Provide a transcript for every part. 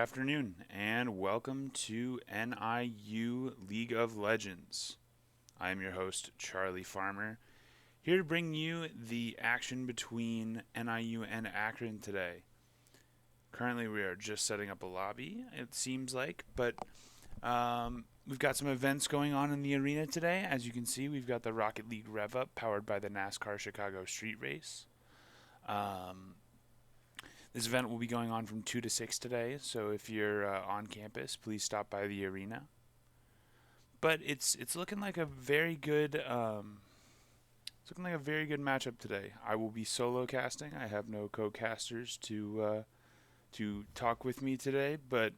afternoon, and welcome to NIU League of Legends. I am your host, Charlie Farmer, here to bring you the action between NIU and Akron today. Currently, we are just setting up a lobby, it seems like, but we've got some events going on in the arena today. As you can see, we've got the Rocket League Rev Up powered by the NASCAR Chicago Street Race. This event will be going on from 2 to 6 today, so if you're on campus, please stop by the arena. But it's looking like a very good matchup today. I will be solo casting. I have no co-casters to talk with me today, but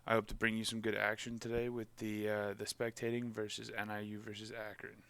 I hope to bring you some good action today with the spectating versus NIU versus Akron.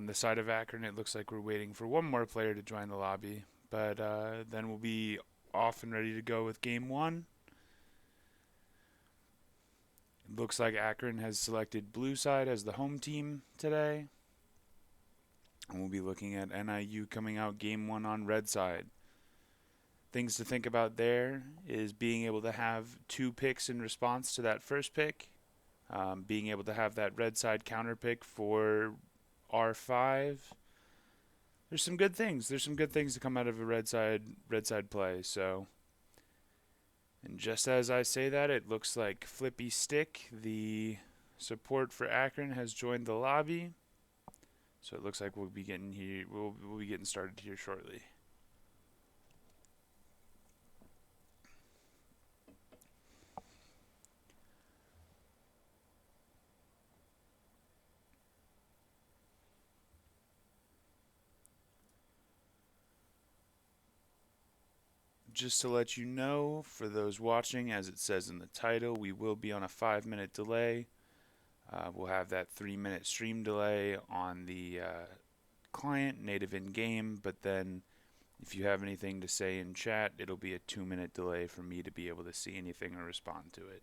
On the side of Akron, it looks like we're waiting for one more player to join the lobby, but then we'll be off and ready to go with game one. It looks like Akron has selected blue side as the home team today. And we'll be looking at NIU coming out game one on red side. Things to think about there is being able to have 2 picks in response to that first pick. Being able to have that red side counter pick for R5. There's some good things. There's some good things to come out of a red side play. So, and just as I say that, it looks like Flippy Stick, the support for Akron, has joined the lobby. So it looks like we'll be getting here. We'll be getting started here shortly. Just to let you know, for those watching, as it says in the title, we will be on a 5-minute delay. We'll have that 3-minute stream delay on the client, native in-game, but then if you have anything to say in chat, it'll be a 2-minute delay for me to be able to see anything or respond to it.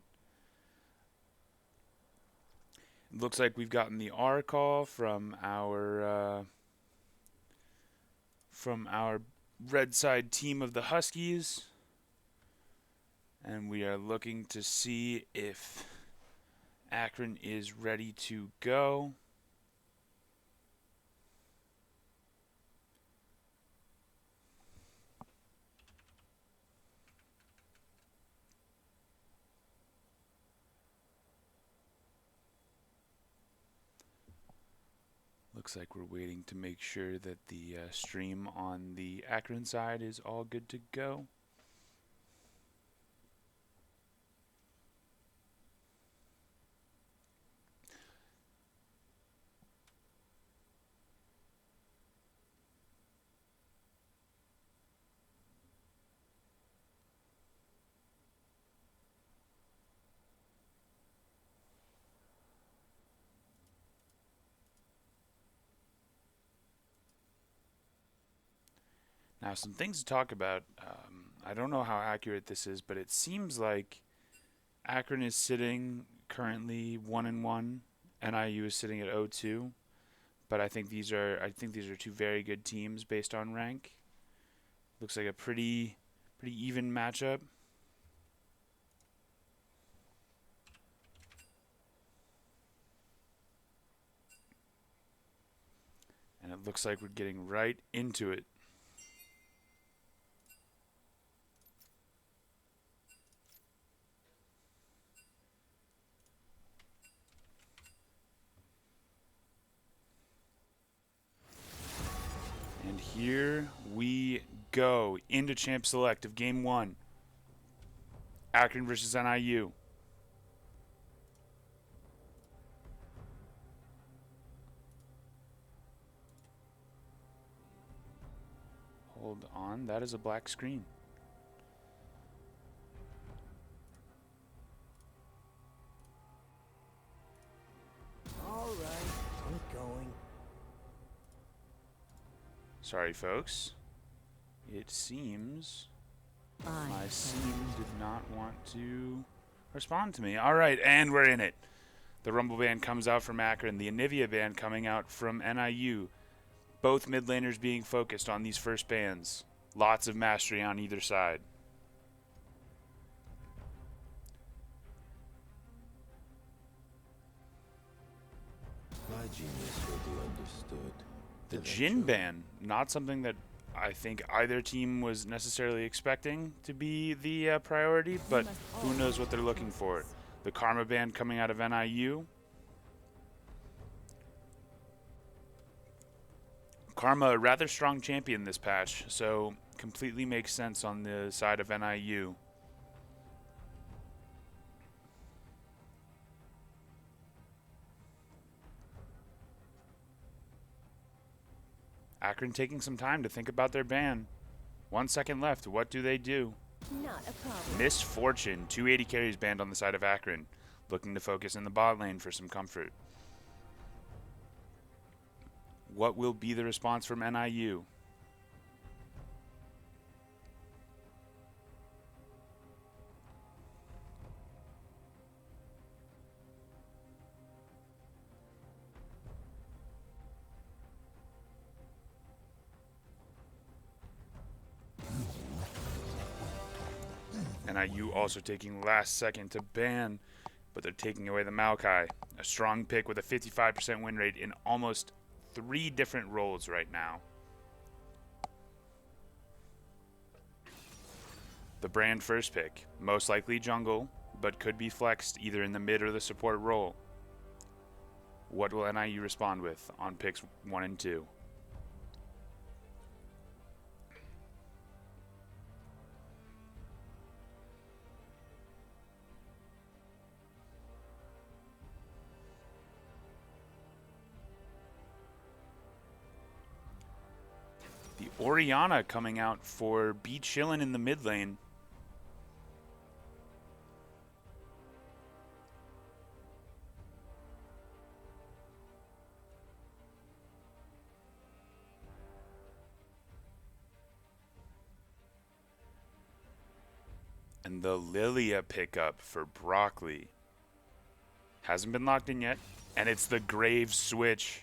It looks like we've gotten the R call from our red side team of the Huskies, and we are looking to see if Akron is ready to go. Looks like we're waiting to make sure that the stream on the Akron side is all good to go. Now, some things to talk about. I don't know how accurate this is, but it seems like Akron is sitting currently 1-1. NIU is sitting at 0-2. But I think these are 2 very good teams based on rank. Looks like a pretty even matchup. And it looks like we're getting right into it. And here we go into Champ Select of Game 1. Akron versus NIU. Hold on, that is a black screen. All right, I'm going. Sorry, folks. It seems my scene did not want to respond to me. All right, and we're in it. The Rumble Band comes out from Akron. The Anivia Band coming out from NIU. Both mid laners being focused on these first bands. Lots of mastery on either side. My genius will be understood. The Jin ban, not something that I think either team was necessarily expecting to be the priority, but who knows what they're looking for. The Karma ban coming out of NIU. Karma, a rather strong champion this patch, so completely makes sense on the side of NIU. Akron taking some time to think about their ban. 1 second left. What do they do? Not a problem. Misfortune. 280 carries banned on the side of Akron. Looking to focus in the bot lane for some comfort. What will be the response from NIU? NIU also taking last second to ban, but they're taking away the Maokai. A strong pick with a 55% win rate in almost 3 different roles right now. The Brand first pick, most likely jungle, but could be flexed either in the mid or the support role. What will NIU respond with on picks 1 and 2? The Orianna coming out for Be Chillin' in the mid lane. And the Lilia pickup for Broccoli. Hasn't been locked in yet. And it's the Graves switch.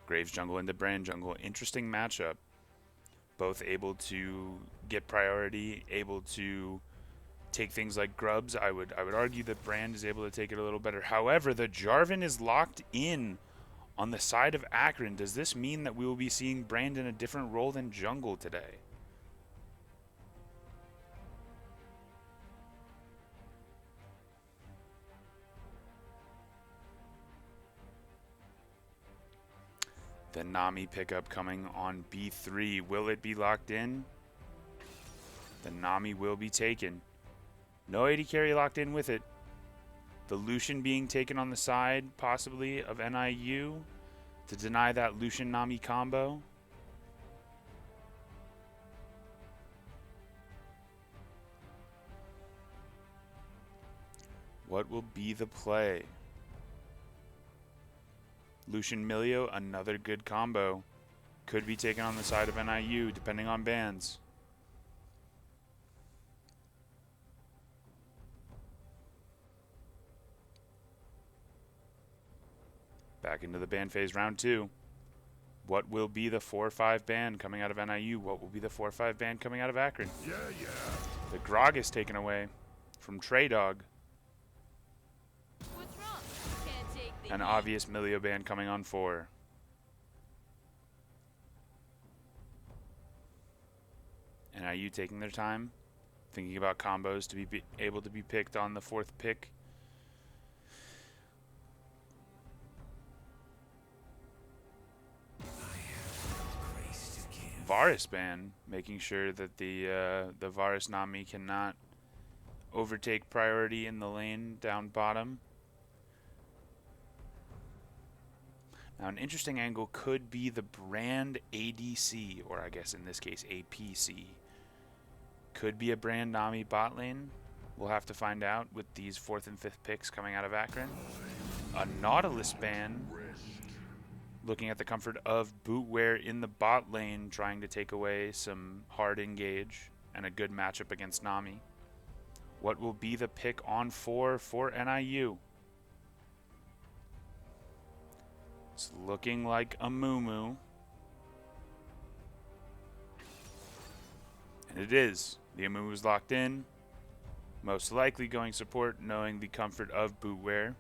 Graves jungle into Brand jungle. Interesting matchup. Both able to get priority, able to take things like grubs. I would argue that Brand is able to take it a little better. However, the Jarvan is locked in on the side of Akron. Does this mean that we will be seeing Brand in a different role than jungle today? The Nami pickup coming on B3. Will it be locked in? The Nami will be taken. No AD carry locked in with it. The Lucian being taken on the side, possibly, of NIU to deny that Lucian-Nami combo. What will be the play? Lucian Milio, another good combo. Could be taken on the side of NIU, depending on bans. Back into the ban phase, round 2. What will be the 4-5 ban coming out of NIU? What will be the 4-5 ban coming out of Akron? Yeah. The Grog is taken away from Trey Dog. What's wrong? Can't take the An heat. obvious Milio ban coming on 4. NIU taking their time, thinking about combos to be able to be picked on the 4th pick. Varus ban, making sure that the Varus Nami cannot overtake priority in the lane down bottom. Now, an interesting angle could be the Brand ADC, or I guess in this case APC. Could be a Brand Nami bot lane. We'll have to find out with these 4th and 5th picks coming out of Akron. A Nautilus ban, looking at the comfort of Bootwear in the bot lane, trying to take away some hard engage and a good matchup against Nami. What will be the pick on 4 for NIU? It's looking like a Mumu. And it is. The Amumu is locked in. Most likely going support, knowing the comfort of Bootwear.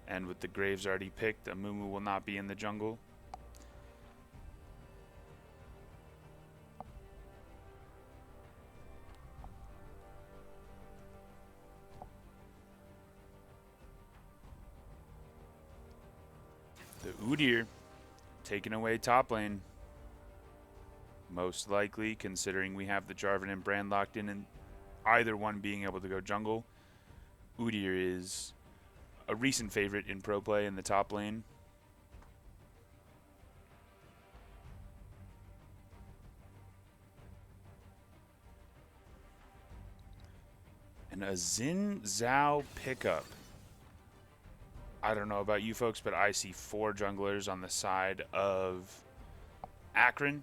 And with the Graves already picked, Amumu will not be in the jungle. The Udyr taking away top lane. Most likely, considering we have the Jarvan and Brand locked in and either one being able to go jungle. Udyr is a recent favorite in pro play in the top lane. And a Xin Zhao pickup. I don't know about you folks, but I see 4 junglers on the side of Akron.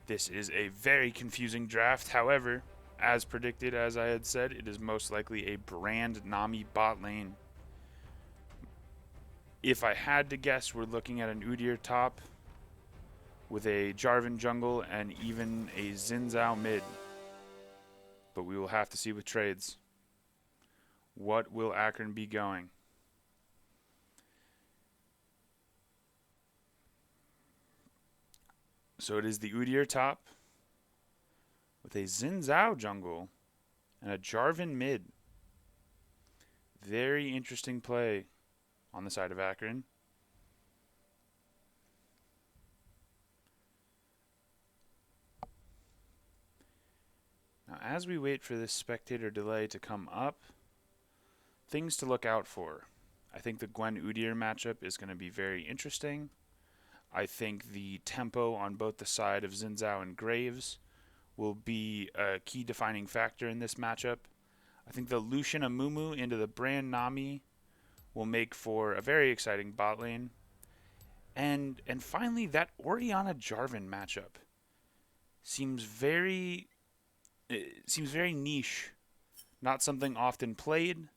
This is a very confusing draft. However, as predicted, as I had said, it is most likely a Brand Nami bot lane. If I had to guess, we're looking at an Udyr top with a Jarvan jungle and even a Xin Zhao mid. But we will have to see with trades. What will Akron be going? So it is the Udyr top with a Xin Zhao jungle and a Jarvan mid. Very interesting play on the side of Akron. Now, as we wait for this spectator delay to come up, things to look out for. I think the Gwen Udyr matchup is going to be very interesting. I think the tempo on both the side of Xin Zhao and Graves will be a key defining factor in this matchup. I think the Lucian Amumu into the Brand Nami will make for a very exciting bot lane. And finally, that Orianna Jarvan matchup seems very niche. Not something often played.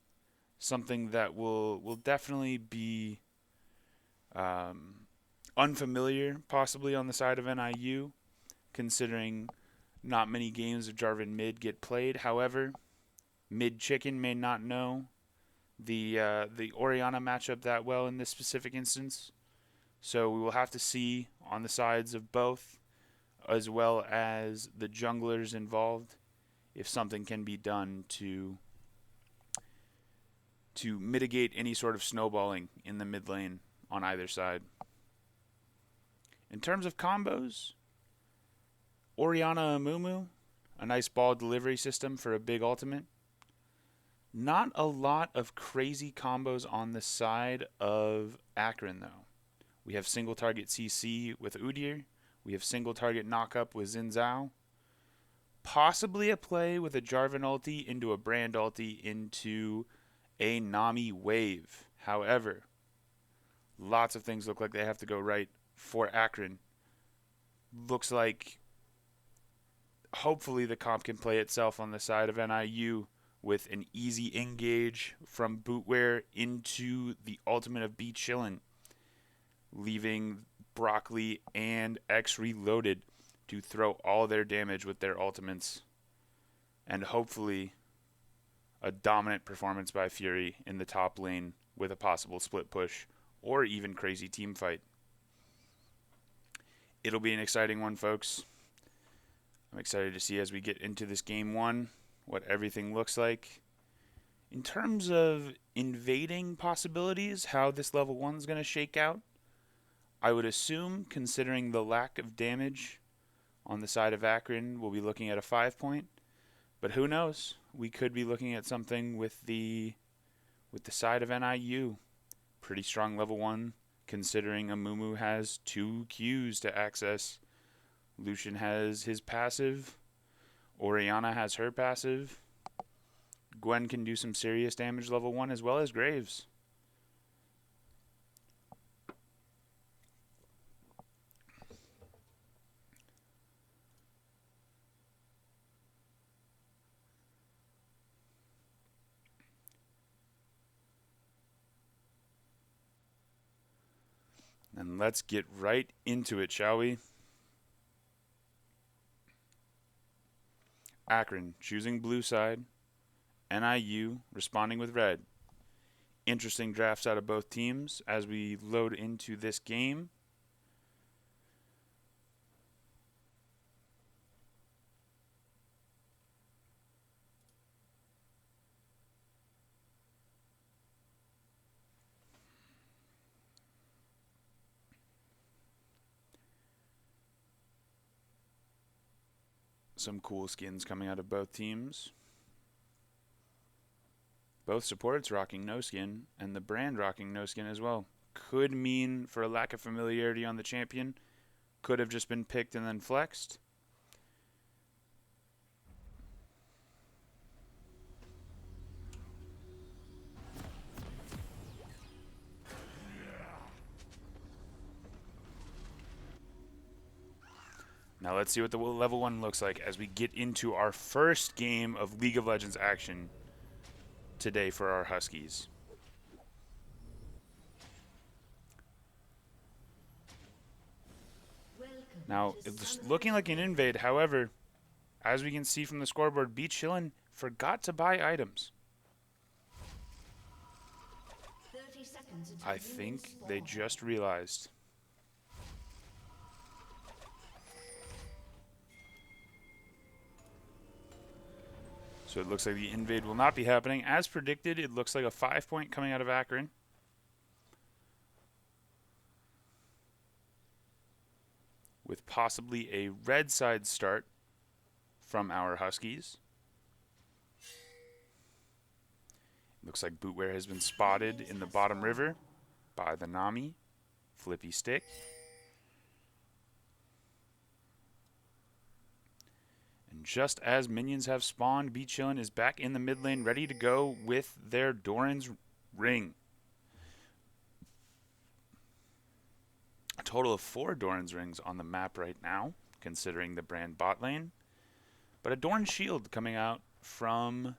Something that will definitely be unfamiliar, possibly on the side of NIU, considering not many games of Jarvan mid get played. However, Mid Chicken may not know the Orianna matchup that well in this specific instance. So we will have to see on the sides of both, as well as the junglers involved, if something can be done to mitigate any sort of snowballing in the mid lane on either side. In terms of combos, Orianna Amumu, a nice ball delivery system for a big ultimate. Not a lot of crazy combos on the side of Akron, though. We have single target CC with Udyr. We have single target knockup with Xin Zhao. Possibly a play with a Jarvan ulti into a Brand ulti into a Nami wave. However, lots of things look like they have to go right for Akron. Looks like hopefully the comp can play itself on the side of NIU with an easy engage from Bootwear into the ultimate of B Chillin', leaving Broccoli and X Reloaded to throw all their damage with their ultimates, and hopefully a dominant performance by Fury in the top lane with a possible split push or even crazy team fight. It'll be an exciting one, folks. I'm excited to see as we get into this game one what everything looks like. In terms of invading possibilities, how this level 1 is going to shake out, I would assume, considering the lack of damage on the side of Akron, we'll be looking at a 5-point. But who knows? We could be looking at something with the side of NIU. Pretty strong level 1, considering Amumu has 2 Qs to access. Lucian has his passive. Orianna has her passive. Gwen can do some serious damage level 1 as well as Graves. And let's get right into it, shall we? Akron choosing blue side. NIU responding with red. Interesting drafts out of both teams as we load into this game. Some cool skins coming out of both teams. Both supports rocking no skin, and the Brand rocking no skin as well. Could mean, for a lack of familiarity on the champion, could have just been picked and then flexed. Now let's see what the level 1 looks like as we get into our first game of League of Legends action today for our Huskies. Now, it's looking like an invade. However, as we can see from the scoreboard, Beach Chillin forgot to buy items. I think they just realized. So it looks like the invade will not be happening. As predicted, it looks like a 5-point coming out of Akron. With possibly a red side start from our Huskies. Looks like Bootware has been spotted in the bottom river by the Nami. Flippy stick. And just as minions have spawned, Beach Chillin is back in the mid lane, ready to go with their Doran's Ring. A total of 4 Doran's Rings on the map right now, considering the brand bot lane. But a Doran Shield coming out from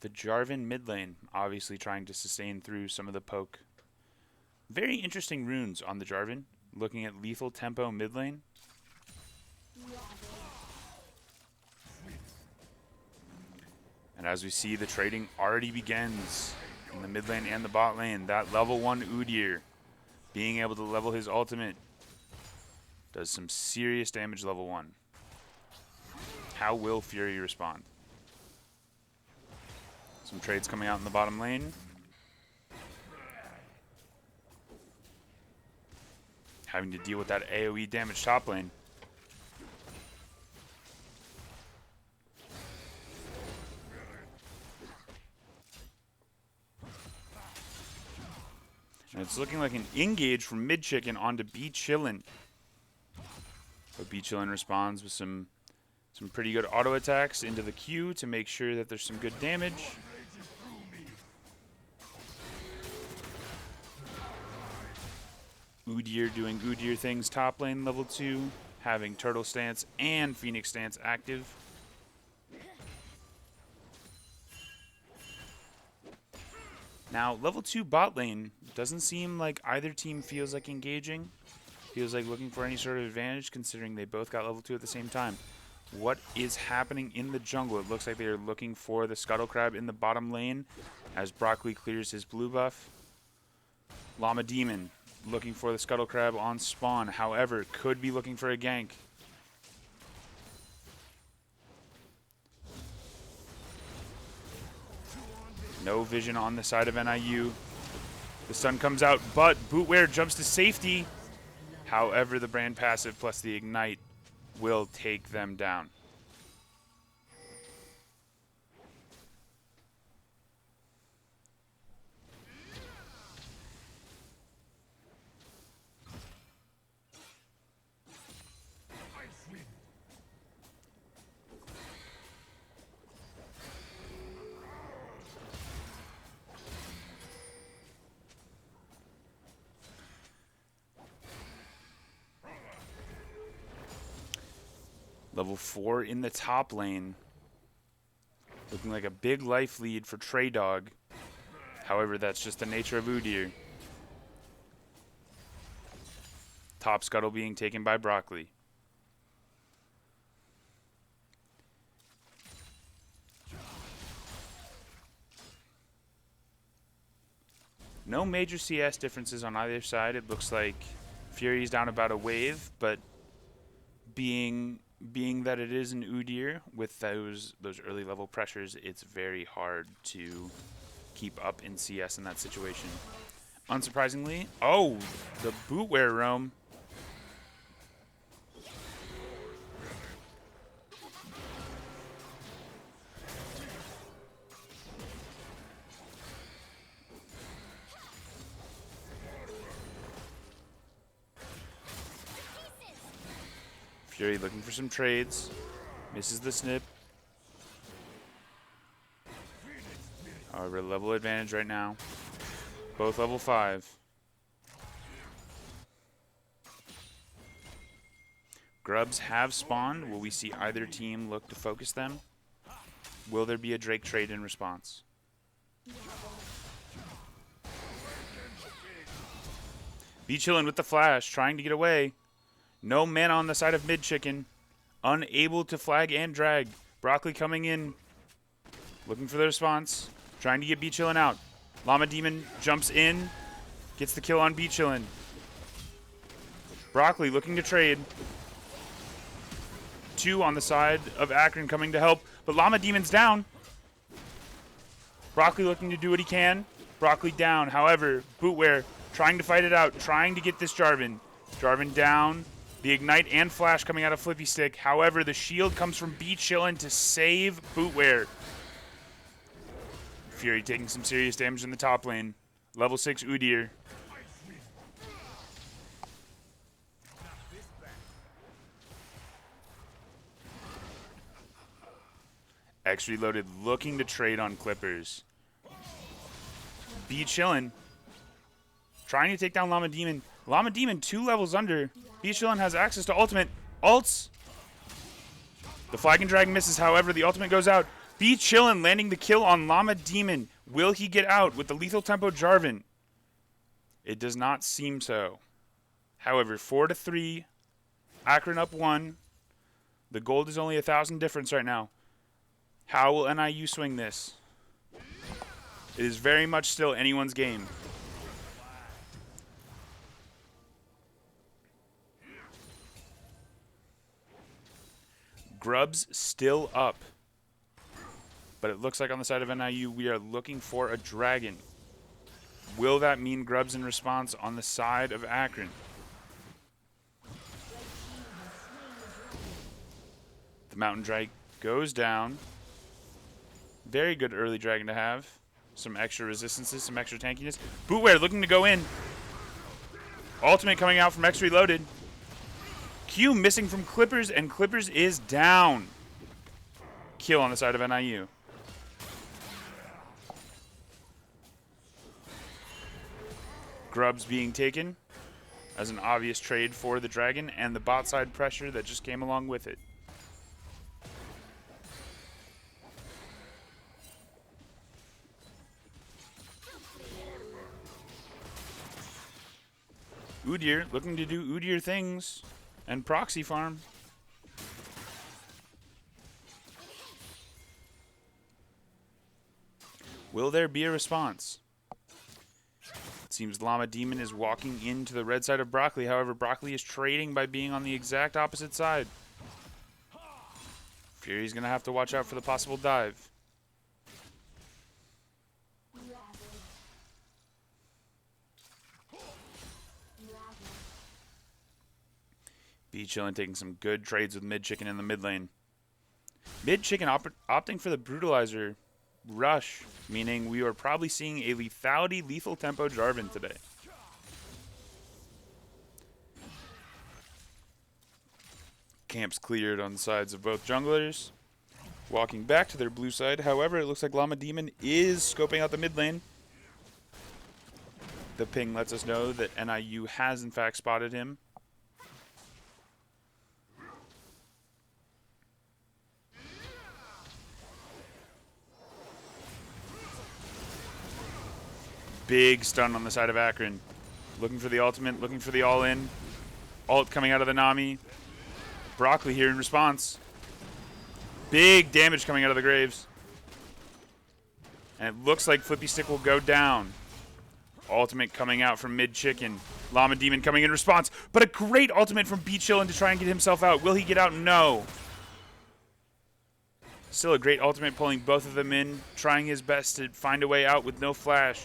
the Jarvan mid lane, obviously trying to sustain through some of the poke. Very interesting runes on the Jarvan, looking at lethal tempo mid lane. And as we see, the trading already begins in the mid lane and the bot lane. That level 1 Udyr being able to level his ultimate does some serious damage level 1. How will Fury respond? Some trades coming out in the bottom lane. Having to deal with that AoE damage top lane. And it's looking like an engage from mid chicken onto B Chillin. But B Chillin responds with some pretty good auto attacks into the Q to make sure that there's some good damage. Udyr doing Udyr things top lane level 2, having Turtle Stance and Phoenix Stance active. Now, level 2 bot lane doesn't seem like either team feels like engaging. Feels like looking for any sort of advantage, considering they both got level 2 at the same time. What is happening in the jungle? It looks like they are looking for the Scuttle Crab in the bottom lane as Broccoli clears his blue buff. Llama Demon looking for the Scuttle Crab on spawn. However, could be looking for a gank. No vision on the side of NIU. The stun comes out, but Bootware jumps to safety. However, the brand passive plus the ignite will take them down. Level 4 in the top lane. Looking like a big life lead for Trey Dog. However, that's just the nature of Udyr. Top Scuttle being taken by Broccoli. No major CS differences on either side. It looks like Fury's down about a wave, but being that it is an Udyr with those early level pressures, it's very hard to keep up in CS in that situation. Unsurprisingly, oh, the Bootware roam. Fury looking for some trades. Misses the snip. However, level advantage right now. Both level 5. Grubs have spawned. Will we see either team look to focus them? Will there be a Drake trade in response? Be chillin' with the flash, trying to get away. No mana on the side of mid chicken. Unable to flag and drag. Broccoli coming in. Looking for the response. Trying to get Be Chillin' out. Llama Demon jumps in. Gets the kill on Be Chillin'. Broccoli looking to trade. 2 on the side of Akron coming to help. But Llama Demon's down. Broccoli looking to do what he can. Broccoli down. However, Bootware trying to fight it out. Trying to get this Jarvan. Jarvan down. The Ignite and Flash coming out of Flippy Stick. However, the shield comes from Be Chillin' to save Bootware. Fury taking some serious damage in the top lane. Level 6 Udyr. X Reloaded looking to trade on Clippers. Be Chillin'. Trying to take down Llama Demon. Llama Demon 2 levels under. Be Chillin' has access to ultimate. Ults. The Flag and Drag misses. However, the ultimate goes out. Be Chillin' landing the kill on Llama Demon. Will he get out with the lethal tempo Jarvan? It does not seem so. However, 4-3. Akron up 1. The gold is only 1,000 difference right now. How will NIU swing this? It is very much still anyone's game. Grubs still up. But it looks like on the side of NIU, we are looking for a dragon. Will that mean Grubs in response on the side of Akron? The Mountain Drake goes down. Very good early dragon to have. Some extra resistances, some extra tankiness. Bootware looking to go in. Ultimate coming out from X Reloaded. Q missing from Clippers, and Clippers is down. Kill on the side of NIU. Grubs being taken as an obvious trade for the dragon and the bot side pressure that just came along with it. Udyr looking to do Udyr things and proxy farm. Will there be a response? It seems Llama Demon is walking into the red side of Broccoli. However, Broccoli is trading by being on the exact opposite side. Fury's going to have to watch out for the possible dive. Be Chillin' taking some good trades with Mid Chicken in the mid lane. Mid Chicken opting for the Brutalizer rush, meaning we are probably seeing a lethality lethal tempo Jarvan today. Camps cleared on the sides of both junglers. Walking back to their blue side. However, it looks like Llama Demon is scoping out the mid lane. The ping lets us know that NIU has in fact spotted him. Big stun on the side of Akron. Looking for the ultimate, looking for the all-in. Ult coming out of the Nami. Broccoli here in response. Big damage coming out of the Graves. And it looks like Flippy Stick will go down. Ultimate coming out from Mid Chicken. Llama Demon coming in response. But a great ultimate from Be Chillin' to try and get himself out. Will he get out? No. Still a great ultimate pulling both of them in. Trying his best to find a way out with no flash.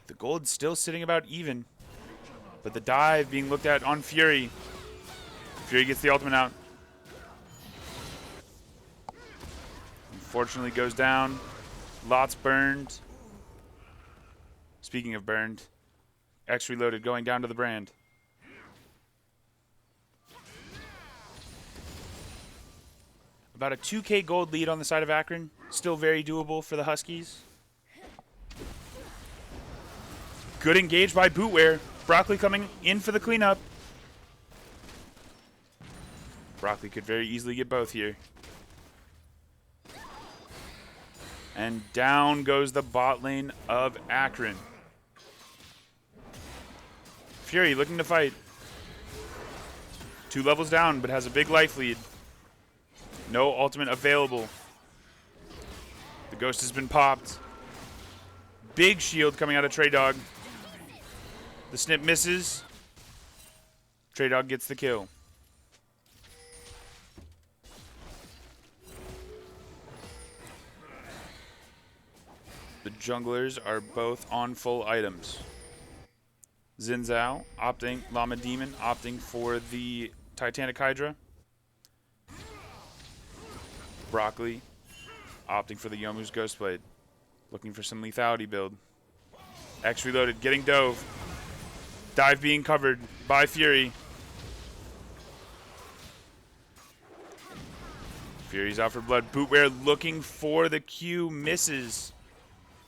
The gold's still sitting about even. But the dive being looked at on Fury. Fury gets the ultimate out. Unfortunately goes down. Lots burned. Speaking of burned, X Reloaded going down to the brand. About a 2K gold lead on the side of Akron. still very doable for the Huskies. Good engage by Bootwear. Broccoli coming in for the cleanup. Broccoli could very easily get both here. And down goes the bot lane of Akron. Fury looking to fight. 2 levels down, but has a big life lead. No ultimate available. The ghost has been popped. Big shield coming out of Trey Dog. The snip misses. Trey Dog gets the kill. The junglers are both on full items. Xin Zhao opting, Llama Demon opting for the Titanic Hydra. Broccoli opting for the Yomu's Ghostblade. Looking for some lethality build. X reloaded, getting dove. Dive being covered by Fury. Fury's out for blood. Bootwear looking for the Q, misses.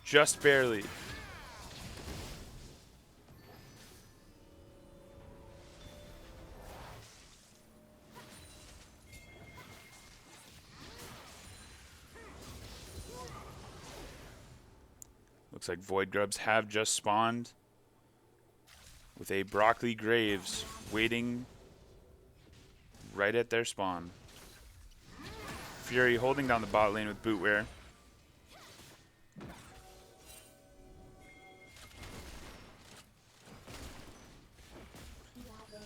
Just barely. Looks like Void Grubs have just spawned with a Broccoli Graves waiting right at their spawn. Fury holding down the bot lane with Bootwear.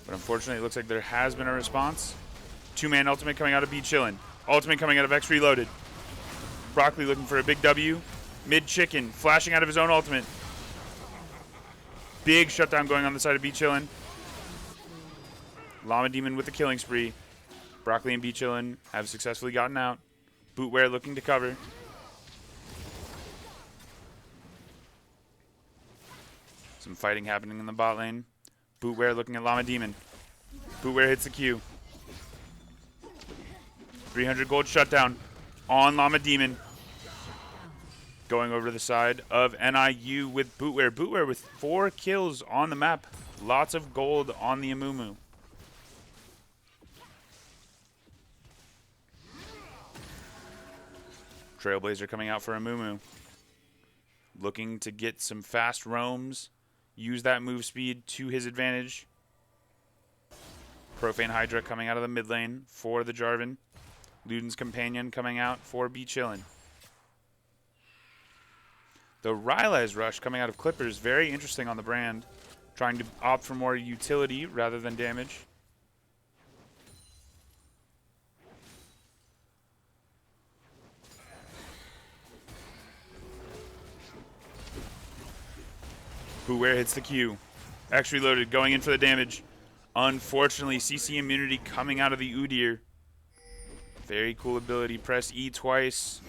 But unfortunately, it looks like there has been a response. 2-man ultimate coming out of B Chillin'. Ultimate coming out of X Reloaded. Broccoli looking for a big W. Mid Chicken flashing out of his own ultimate. Big shutdown going on the side of B Chillin'. Llama Demon with the killing spree. Broccoli and B Chillin' have successfully gotten out. Bootwear looking to cover. Some fighting happening in the bot lane. Bootwear looking at Llama Demon. Bootwear hits the Q. 300 gold shutdown on Llama Demon. Going over to the side of NIU with Bootwear. Bootwear with 4 kills on the map. Lots of gold on the Amumu. Trailblazer coming out for Amumu. Looking to get some fast roams. Use that move speed to his advantage. Profane Hydra coming out of the mid lane for the Jarvan. Luden's Companion coming out for B Chillin'. The Rylai's Rush coming out of Clippers, very interesting on the brand. Trying to opt for more utility rather than damage. Bootwear hits the Q. X Reloaded going in for the damage. Unfortunately, CC immunity coming out of the Udyr. Very cool ability. Press E twice.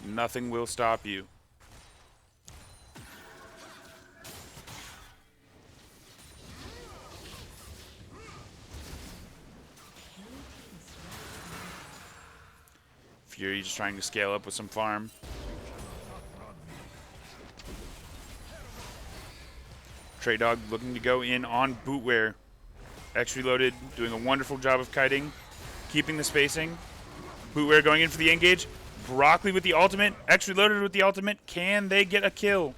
Nothing will stop you. Fury just trying to scale up with some farm. Trey Dog looking to go in on Bootwear. X Reloaded doing a wonderful job of kiting. Keeping the spacing. Bootwear going in for the engage. Broccoli with the ultimate. X Reloaded with the ultimate. Can they get a kill?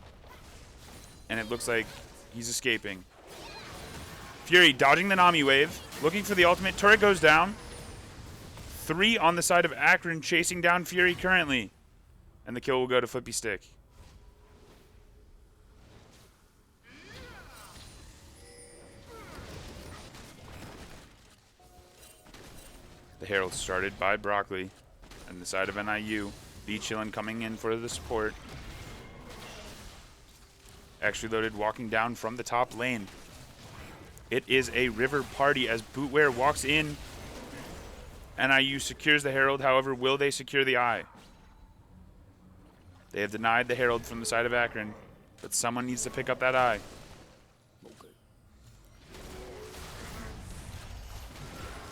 And it looks like he's escaping. Fury dodging the Nami wave. Looking for the ultimate. Turret goes down. 3 on the side of Akron chasing down Fury currently. And the kill will go to Flippy Stick. The Herald started by Broccoli. And the side of NIU. B Chillin' coming in for the support. X Reloaded walking down from the top lane. It is a river party as Bootwear walks in. NIU secures the Herald, however, will they secure the Eye? They have denied the Herald from the side of Akron, but someone needs to pick up that Eye.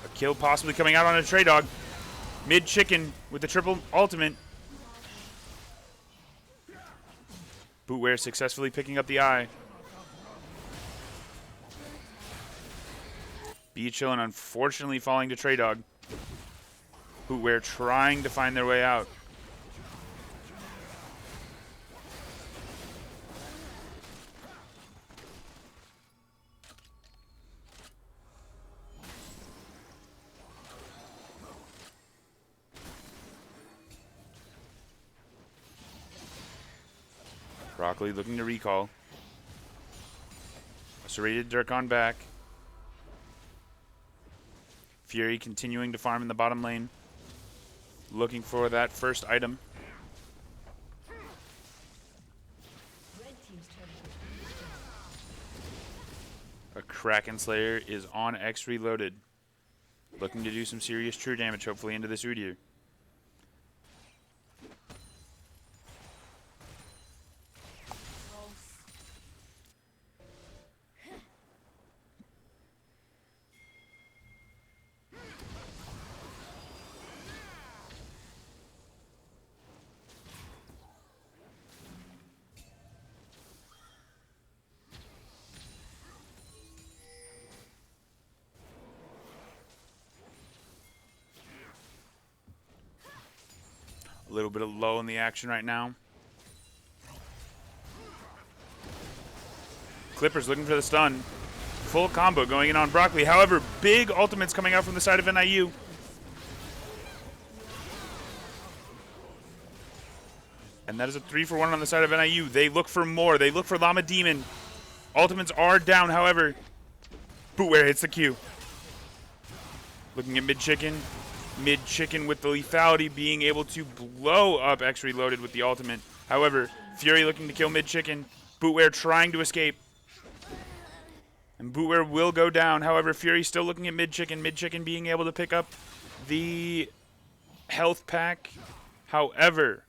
A kill possibly coming out on a Trey Dog. Mid Chicken with the triple ultimate. Bootware successfully picking up the eye. Beachhill and unfortunately falling to Trey Dog. Bootware trying to find their way out. Broccoli looking to recall. Serrated Dirk on back. Fury continuing to farm in the bottom lane. Looking for that first item. A Kraken Slayer is on X reloaded. Looking to do some serious true damage, hopefully, into this Udyr. A little bit of low in the action right now. Clippers looking for the stun. Full combo going in on Broccoli. However, big ultimates coming out from the side of NIU. And that is a 3-for-1 on the side of NIU. They look for more. They look for Llama Demon. Ultimates are down, however. Bootware hits the Q. Looking at mid-chicken. Mid-chicken with the lethality being able to blow up X Reloaded with the ultimate. However, Fury looking to kill mid-chicken. Bootware trying to escape. And Bootware will go down. However, Fury still looking at mid-chicken. Mid-chicken being able to pick up the health pack. However,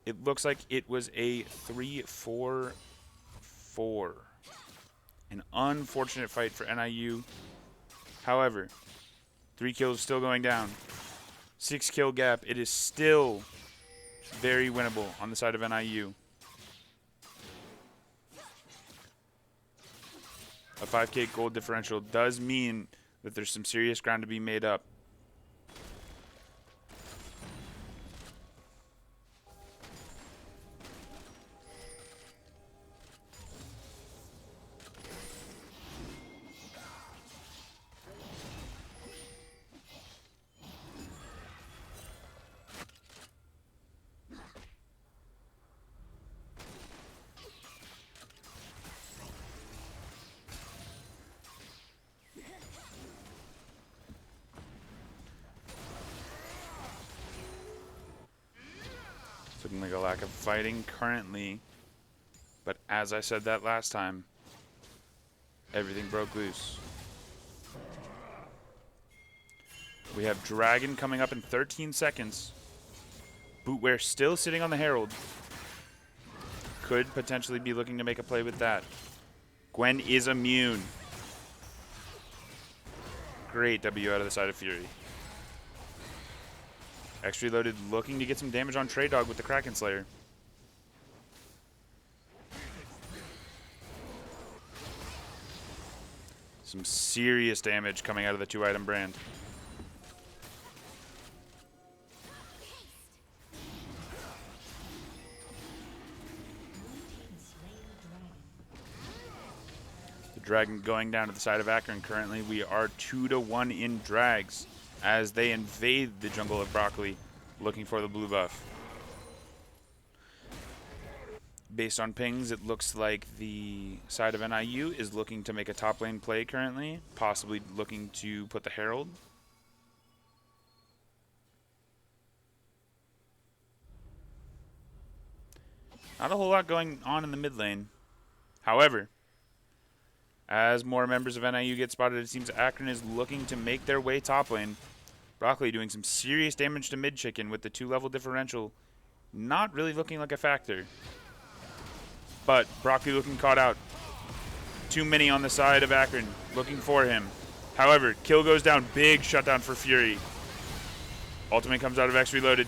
it looks like it was a 3-4-4. An unfortunate fight for NIU. However, 3 kills still going down. 6 kill gap. It is still very winnable on the side of NIU. A 5k gold differential does mean that there's some serious ground to be made up. Looking like a lack of fighting currently. But as I said that last time, everything broke loose. We have Dragon coming up in 13 seconds. Bootware still sitting on the Herald. Could potentially be looking to make a play with that. Gwen is immune. Great W out of the side of Fury. X Reloaded looking to get some damage on Trey Dog with the Kraken Slayer. Some serious damage coming out of the 2-item brand. The Dragon going down to the side of Akron. Currently, we are 2-1 in drags as they invade the jungle of Broccoli, looking for the blue buff. Based on pings, it looks like the side of NIU is looking to make a top lane play currently, possibly looking to put the Herald. Not a whole lot going on in the mid lane. However, as more members of NIU get spotted, it seems Akron is looking to make their way top lane. Broccoli doing some serious damage to mid-chicken with the 2-level differential. Not really looking like a factor. But Broccoli looking caught out. Too many on the side of Akron looking for him. However, kill goes down. Big shutdown for Fury. Ultimate comes out of X Reloaded.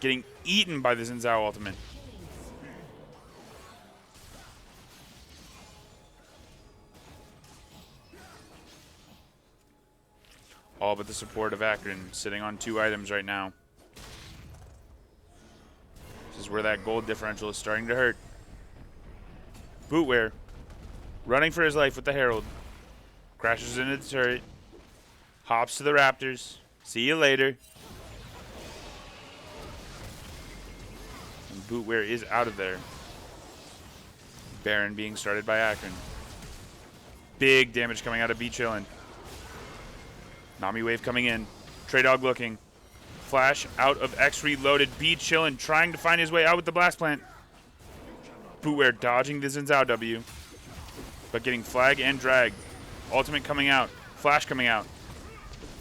Getting eaten by the Xin Zhao ultimate. all but the support of Akron, sitting on 2 items right now. This is where that gold differential is starting to hurt. Bootwear, running for his life with the Herald. Crashes into the turret. Hops to the Raptors. See you later. And Bootwear is out of there. Baron being started by Akron. Big damage coming out of B Chillin'. Nami Wave coming in. Trey Dog looking. Flash out of X reloaded. B Chillin' trying to find his way out with the blast plant. Bootwear dodging the Zinzao W. But getting flag and drag. Ultimate coming out. Flash coming out.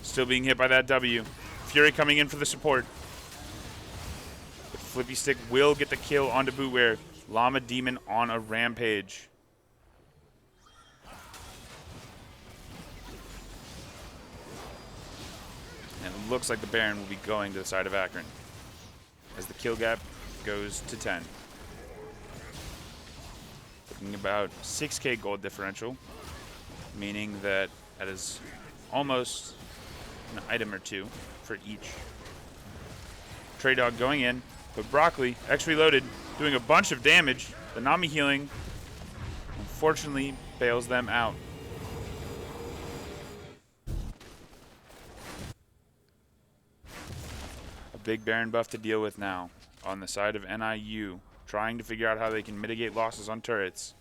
Still being hit by that W. Fury coming in for the support. The flippy stick will get the kill onto Bootwear. Llama Demon on a rampage. And it looks like the Baron will be going to the side of Akron as the kill gap goes to 10. Looking about 6k gold differential, meaning that is almost an item or 2 for each. Trey Dog going in, but Broccoli, X reloaded, doing a bunch of damage. The Nami healing, unfortunately, bails them out. A big Baron buff to deal with now on the side of NIU, trying to figure out how they can mitigate losses on turrets.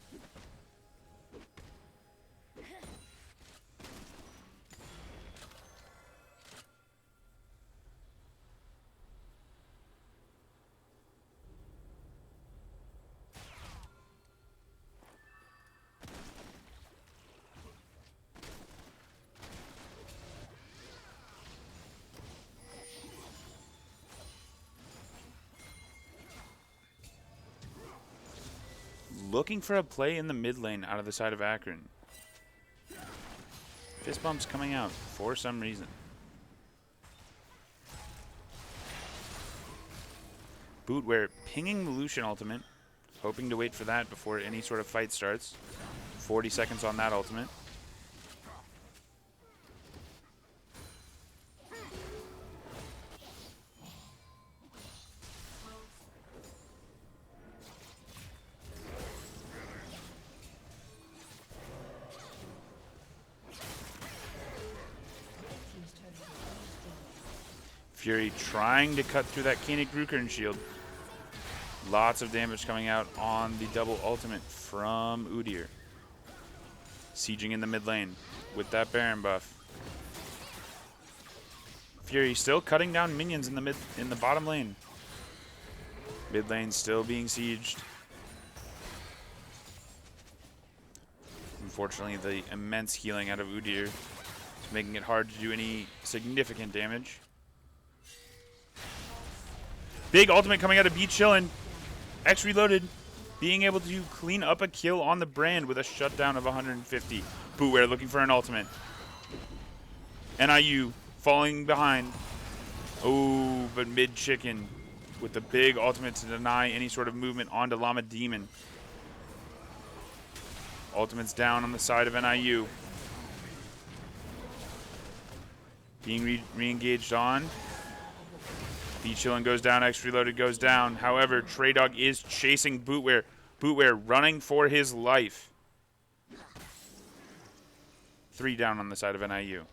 Looking for a play in the mid lane out of the side of Akron. Fist bump's coming out for some reason. Bootwear pinging the Lucian ultimate, hoping to wait for that before any sort of fight starts. 40 seconds on that ultimate. Fury trying to cut through that Koenig Rukern shield. Lots of damage coming out on the double ultimate from Udyr. Sieging in the mid lane with that Baron buff. Fury still cutting down minions in the bottom lane. Mid lane still being sieged. Unfortunately, the immense healing out of Udyr is making it hard to do any significant damage. Big ultimate coming out of B Chillin'. X reloaded, being able to clean up a kill on the Brand with a shutdown of 150. Bootwear looking for an ultimate. NIU falling behind. Oh, but mid chicken with the big ultimate to deny any sort of movement onto Llama Demon. Ultimate's down on the side of NIU. Being re-engaged on. B Chillin' goes down, X reloaded goes down. However, Trey Dog is chasing Bootwear. Bootwear running for his life. 3 down on the side of NIU.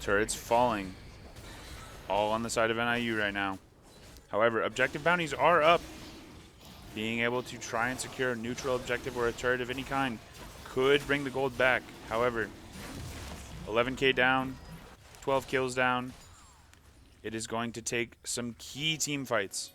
Turrets falling. All on the side of NIU right now. However, objective bounties are up. Being able to try and secure a neutral objective or a turret of any kind could bring the gold back. However, 11k down, 12 kills down. It is going to take some key team fights.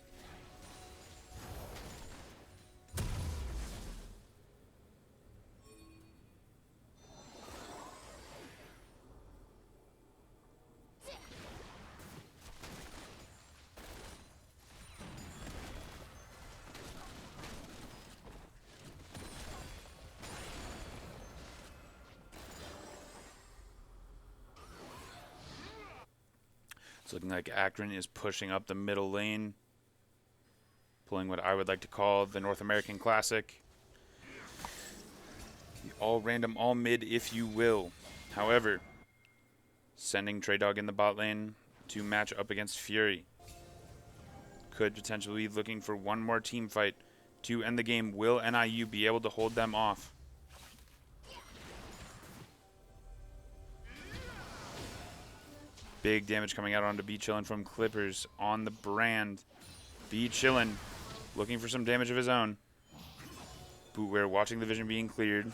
It's looking like Akron is pushing up the middle lane, pulling what I would like to call the North American Classic. All random, all mid, if you will. However, sending Trey Dog in the bot lane to match up against Fury. Could potentially be looking for one more team fight to end the game. Will NIU be able to hold them off? Big damage coming out onto B Chillin from Clippers on the brand. B Chillin looking for some damage of his own. Bootware watching the vision being cleared.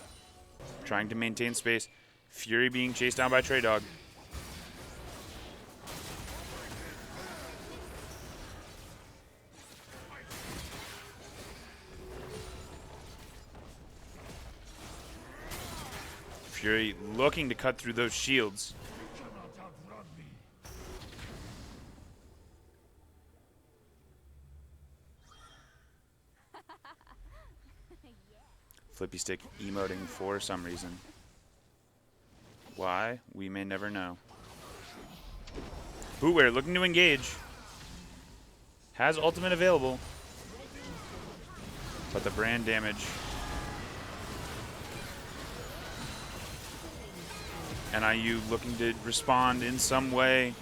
Trying to maintain space. Fury being chased down by Trey Dog. Fury looking to cut through those shields. Flippy Stick emoting for some reason. Why? We may never know. Bootware looking to engage. Has ultimate available. But the brand damage. NIU looking to respond in some way.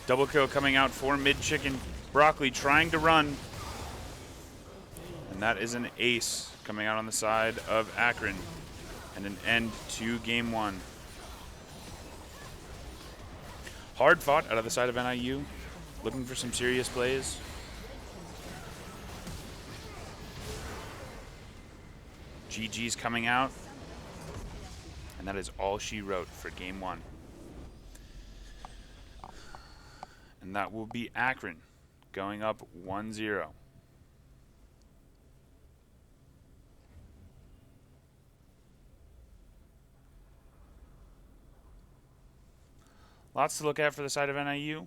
Double kill coming out for mid chicken. Broccoli trying to run. And that is an ace coming out on the side of Akron. And an end to game one. Hard fought out of the side of NIU. Looking for some serious plays. GG's coming out. And that is all she wrote for game one. And that will be Akron going up 1-0. Lots to look at for the side of NIU.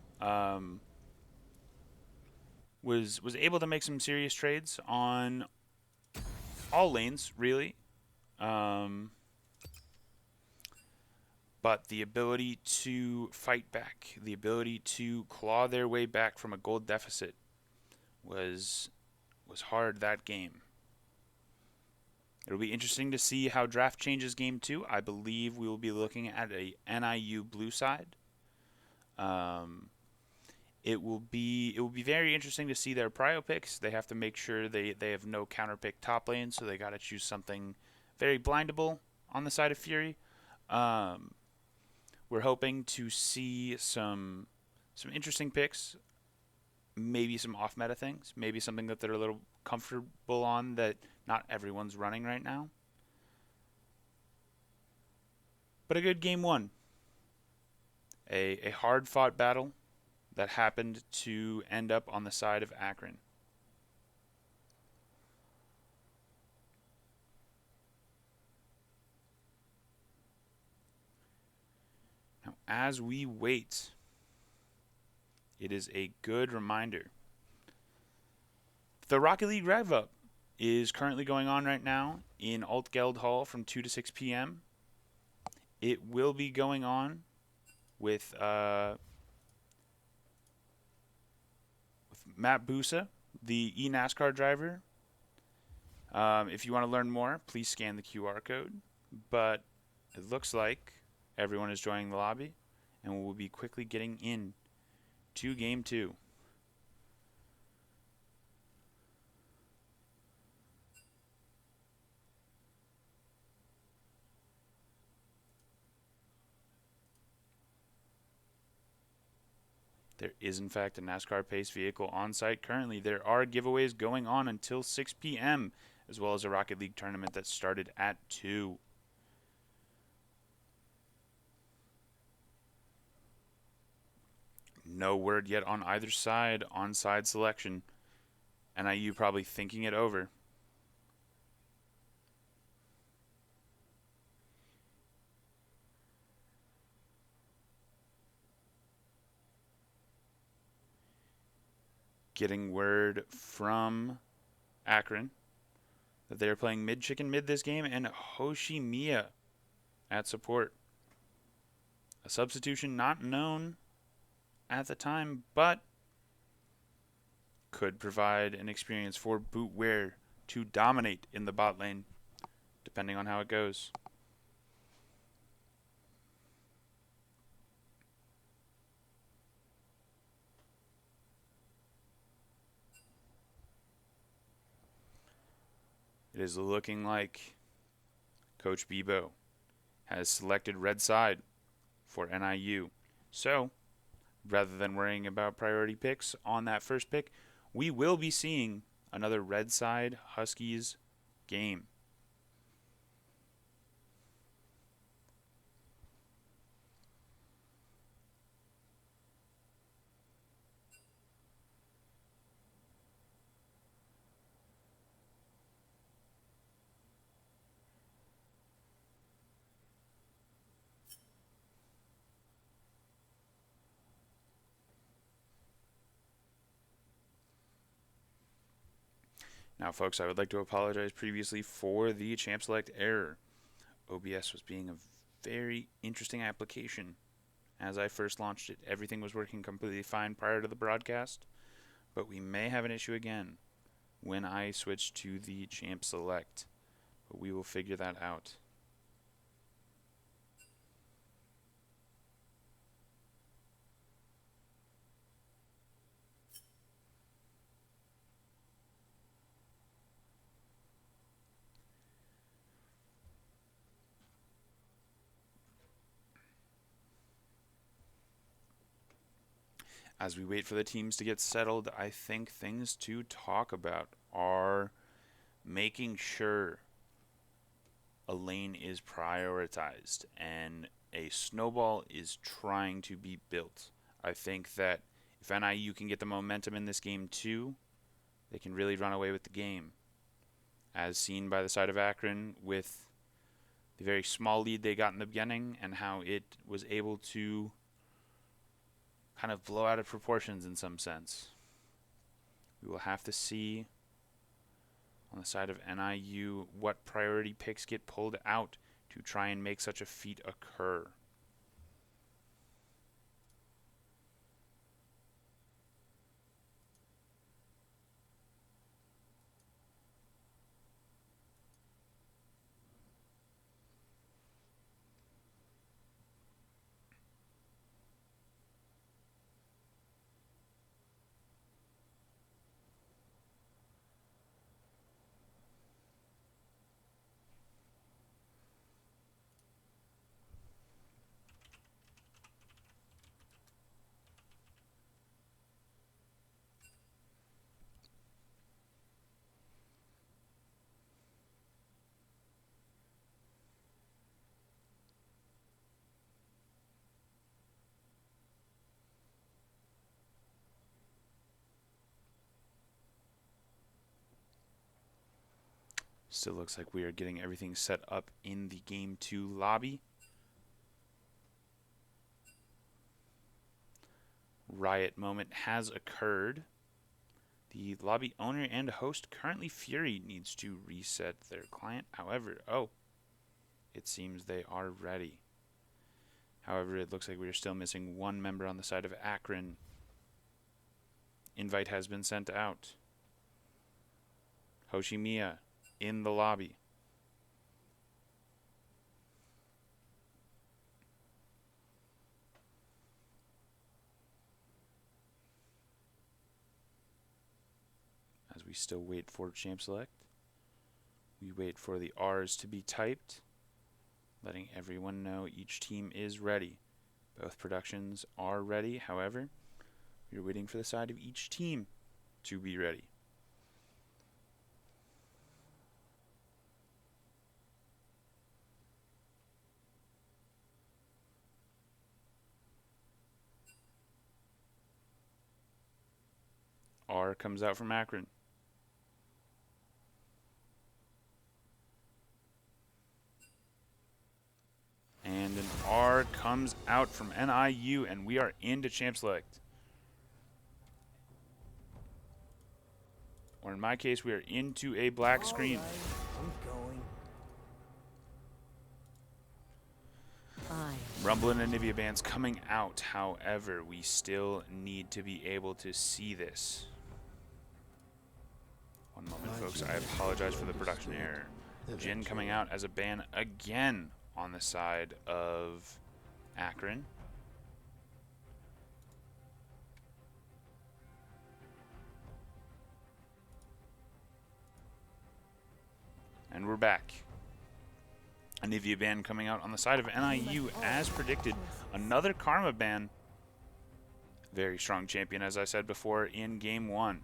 Was able to make some serious trades on all lanes, really. But the ability to fight back, the ability to claw their way back from a gold deficit was hard that game. It'll be interesting to see how draft changes game 2. I believe we will be looking at a NIU blue side. It will be very interesting to see their prio picks. They have to make sure they have no counter pick top lane, so they got to choose something very blindable on the side of Fury. We're hoping to see some interesting picks, maybe some off meta things, maybe something that they're a little comfortable on that not everyone's running right now. But a good game one. A hard-fought battle that happened to end up on the side of Akron. Now, as we wait, it is a good reminder. The Rocket League Rev-Up is currently going on right now in Altgeld Hall from 2 to 6 p.m. It will be going on with Matt Busa, the eNASCAR driver. If you want to learn more, please scan the QR code. But it looks like everyone is joining the lobby, and we'll be quickly getting in to game 2. There is, in fact, a NASCAR Pace vehicle on site currently. There are giveaways going on until 6 p.m., as well as a Rocket League tournament that started at 2. No word yet on either side on side selection. NIU probably thinking it over. Getting word from Akron that they are playing mid chicken mid this game, and Hoshimiya at support. A substitution not known at the time, but could provide an experience for Bootware to dominate in the bot lane, depending on how it goes. It is looking like Coach Bebo has selected red side for NIU. So, rather than worrying about priority picks on that first pick, we will be seeing another red side Huskies game. Now, folks, I would like to apologize previously for the Champ Select error. OBS was being a very interesting application. As I first launched it, everything was working completely fine prior to the broadcast, but we may have an issue again when I switch to the Champ Select, but we will figure that out. As we wait for the teams to get settled, I think things to talk about are making sure a lane is prioritized and a snowball is trying to be built. I think that if NIU can get the momentum in this game too, they can really run away with the game. As seen by the side of Akron with the very small lead they got in the beginning and how it was able to kind of blow out of proportions in some sense. We will have to see on the side of NIU what priority picks get pulled out to try and make such a feat occur. Still looks like we are getting everything set up in the Game 2 lobby. Riot moment has occurred. The lobby owner and host, currently Fury, needs to reset their client. However, it seems they are ready. However, it looks like we are still missing one member on the side of Akron. Invite has been sent out. Hoshimiya in the lobby. As we still wait for Champ Select, we wait for the R's to be typed, letting everyone know each team is ready. Both productions are ready. However, we are waiting for the side of each team to be ready. R comes out from Akron. And an R comes out from NIU, and we are into Champ Select. Or in my case, we are into a black screen. All right, I'm going. Rumble and Anivia bands coming out. However, we still need to be able to see this. One moment, folks. I apologize for the production error. Jin coming out as a ban again on the side of Akron. And we're back. Anivia ban coming out on the side of NIU as predicted. Another Karma ban. Very strong champion, as I said before, in game 1.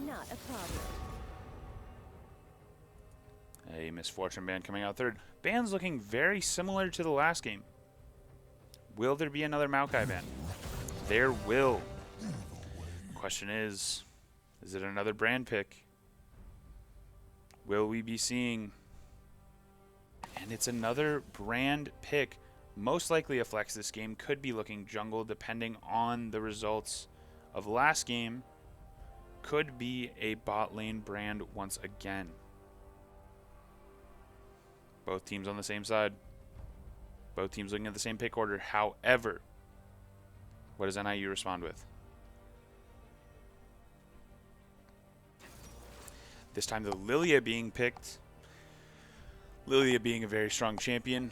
Not a problem. A Misfortune ban coming out third. Ban's looking very similar to the last game. Will there be another Maokai ban? There will. Question is it another brand pick? Will we be seeing? And it's another brand pick. Most likely a flex this game. Could be looking jungle depending on the results of last game. Could be a bot lane brand once again. Both teams on the same side. Both teams looking at the same pick order. However, what does NIU respond with? This time the Lilia being picked. Lilia being a very strong champion.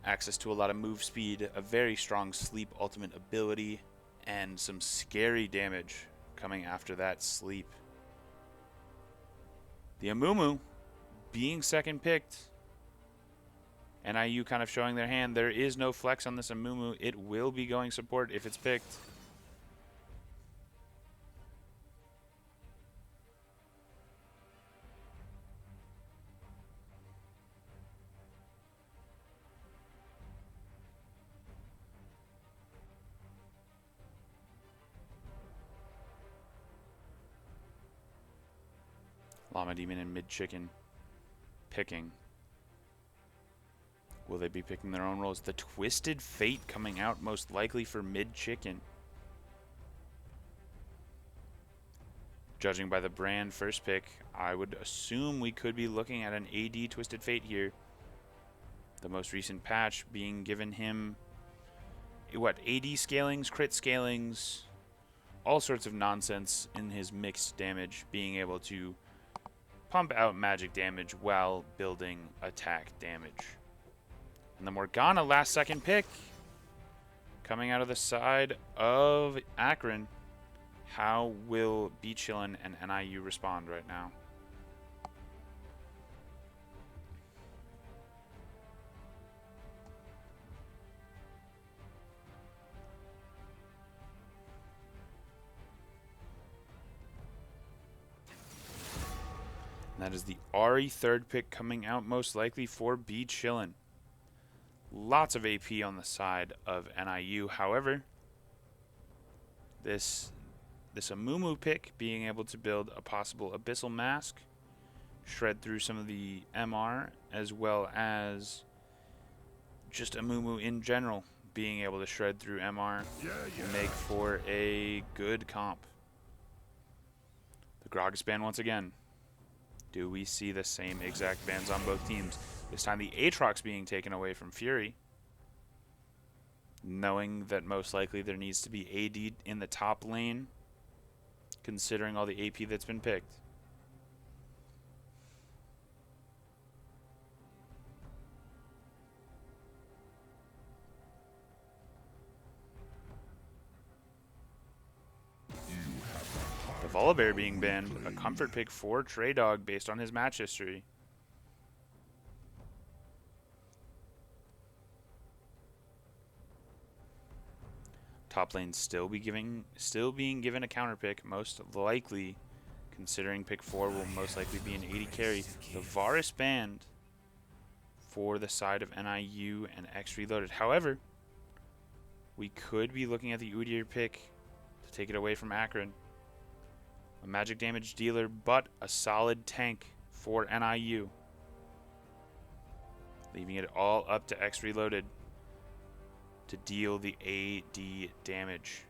Access to a lot of move speed. A very strong sleep ultimate ability. And some scary damage coming after that sleep. The Amumu being second picked. NIU kind of showing their hand. There is no flex on this Amumu. It will be going support if it's picked. Llama Demon and Mid Chicken picking. Will they be picking their own roles? The Twisted Fate coming out most likely for Mid Chicken. Judging by the brand first pick, I would assume we could be looking at an AD Twisted Fate here. The most recent patch being given him, what, AD scalings, crit scalings, all sorts of nonsense in his mixed damage, being able to pump out magic damage while building attack damage. And the Morgana last second pick coming out of the side of Akron. How will Beachillin and NIU respond right now? And that is the Ari third pick coming out most likely for Beachillin. Lots of AP on the side of NIU. However, this Amumu pick being able to build a possible Abyssal Mask, shred through some of the MR, as well as just Amumu in general being able to shred through MR and make for a good comp. The Gragas ban once again. Do we see the same exact bans on both teams? This time the Aatrox being taken away from Fury. Knowing that most likely there needs to be AD in the top lane. Considering all the AP that's been picked. The Volibear being banned. A comfort pick for Trey Dog based on his match history. Top lane still being given a counter pick, most likely, considering pick 4 will most likely be an 80 carry. The Varus banned for the side of NIU and X Reloaded. However, we could be looking at the Udyr pick to take it away from Akron. A magic damage dealer, but a solid tank for NIU. Leaving it all up to X Reloaded. to deal the AD damage.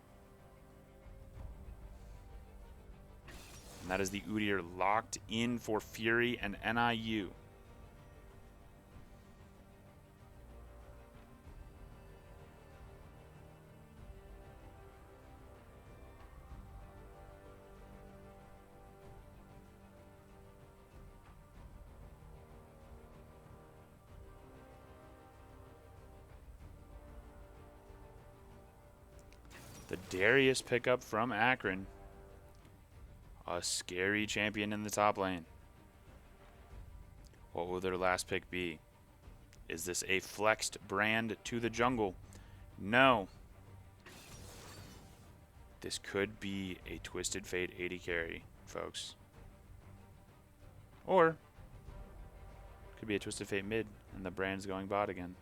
And that is the Udyr locked in for Fury and NIU. The Darius pickup from Akron. A scary champion in the top lane. What will their last pick be? Is this a flexed brand to the jungle? No. This could be a Twisted Fate 80 carry, folks. Or could be a Twisted Fate mid and the brand's going bot again.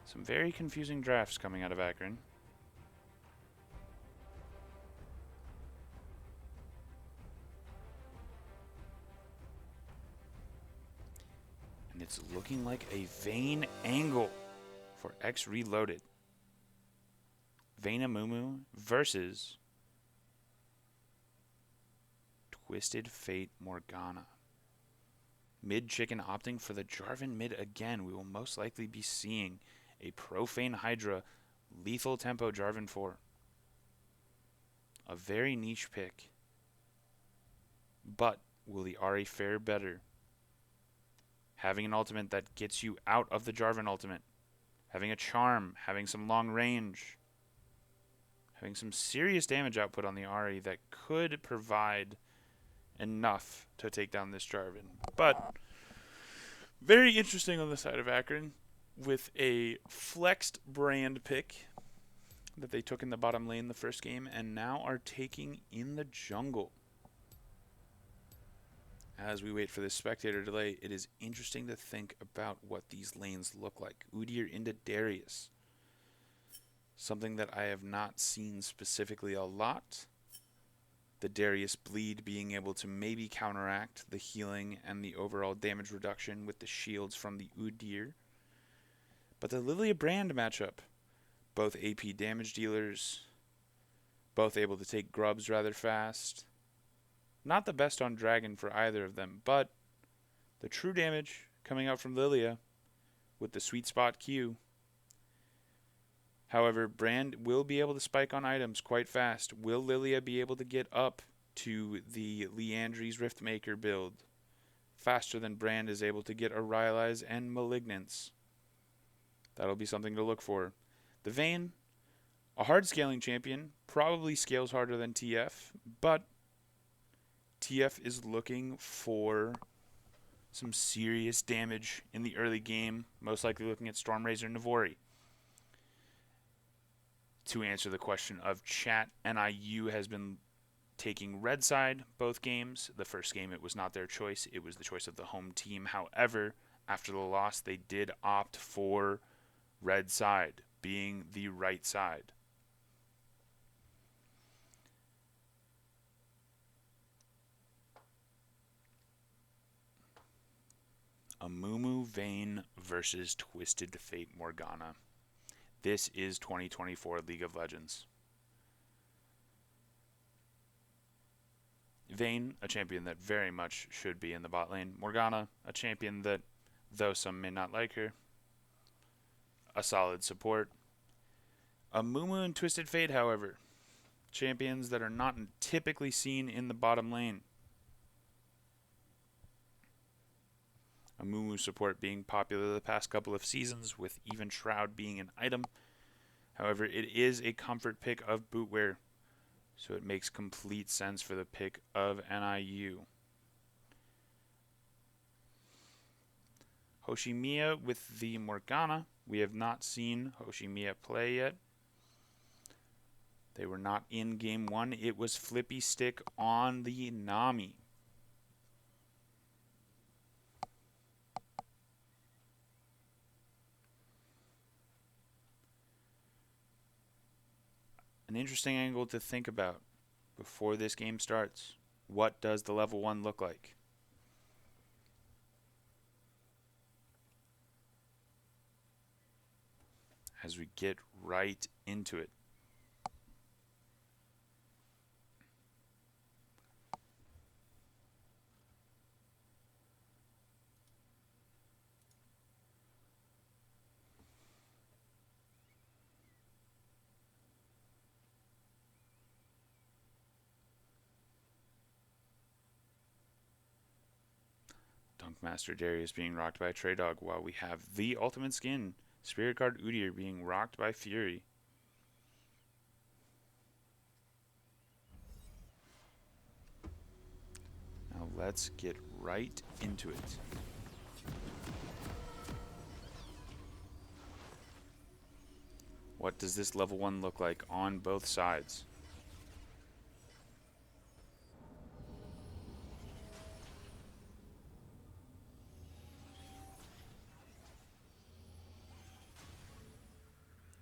Some very confusing drafts coming out of Akron. And it's looking like a Vayne angle for X Reloaded. Vayne Amumu versus Twisted Fate Morgana. Mid Chicken opting for the Jarvan mid again. We will most likely be seeing a Profane Hydra lethal tempo Jarvan 4. A very niche pick. But will the Ahri fare better? Having an ultimate that gets you out of the Jarvan ultimate. Having a charm. Having some long range. Having some serious damage output on the Ahri that could provide enough to take down this Jarvan. But very interesting on the side of Akron with a flexed brand pick that they took in the bottom lane the first game and now are taking in the jungle. As we wait for this spectator delay, it is interesting to think about what these lanes look like. Udyr into Darius. Something that I have not seen specifically a lot. The Darius bleed being able to maybe counteract the healing and the overall damage reduction with the shields from the Udyr. But the Lilia Brand matchup. Both AP damage dealers. Both able to take grubs rather fast. Not the best on Dragon for either of them, but the true damage coming out from Lilia with the sweet spot Q. However, Brand will be able to spike on items quite fast. Will Lilia be able to get up to the Liandry's Riftmaker build faster than Brand is able to get Aurelize and Malignance? That'll be something to look for. The Vayne, a hard scaling champion, probably scales harder than TF, but TF is looking for some serious damage in the early game, most likely looking at Stormrazor Navori. To answer the question of chat, NIU has been taking red side both games. The first game, it was not their choice. It was the choice of the home team. However, after the loss, they did opt for red side, being the right side. Amumu Vayne versus Twisted Fate Morgana. This is 2024 League of Legends. Vayne, a champion that very much should be in the bot lane. Morgana, a champion that, though some may not like her, a solid support. Amumu and Twisted Fate, however, champions that are not typically seen in the bottom lane. Amumu support being popular the past couple of seasons, with even Shroud being an item. However, it is a comfort pick of Bootwear, so it makes complete sense for the pick of NIU. Hoshimiya with the Morgana. We have not seen Hoshimiya play yet. They were not in game one. It was Flippy Stick on the Nami. An interesting angle to think about before this game starts. What does the level 1 look like? as we get right into it. Dunkmaster Darius being rocked by Trey Dog, while we have the Ultimate Skin, Spirit Guard Udyr being rocked by Fury. Now let's get right into it. What does this level 1 look like on both sides?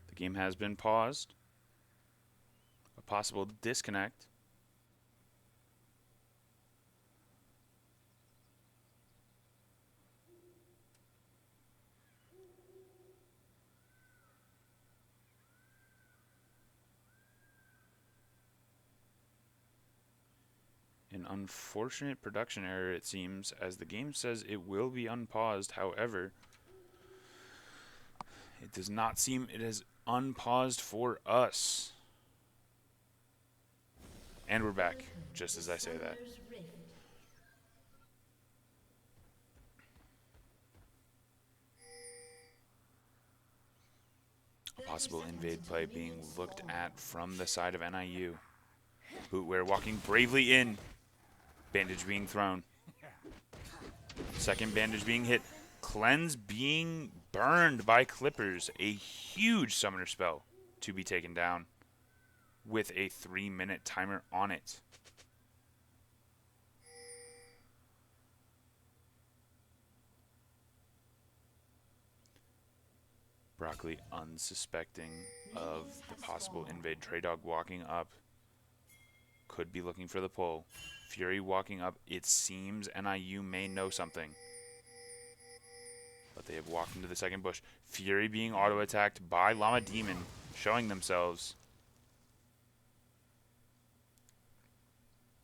The game has been paused. A possible disconnect. An unfortunate production error, it seems, as the game says it will be unpaused. However, it does not seem it is unpaused for us. And we're back, just as I say that. A possible invade play being looked at from the side of NIU. Bootwear walking bravely in. Bandage being thrown. Second bandage being hit. Cleanse being burned by Clippers. A huge summoner spell to be taken down with a 3-minute timer on it. Broccoli unsuspecting of the possible invade. Trey Dog walking up. Could be looking for the pull. Fury walking up. It seems NIU may know something. But they have walked into the second bush. Fury being auto-attacked by Llama Demon, showing themselves.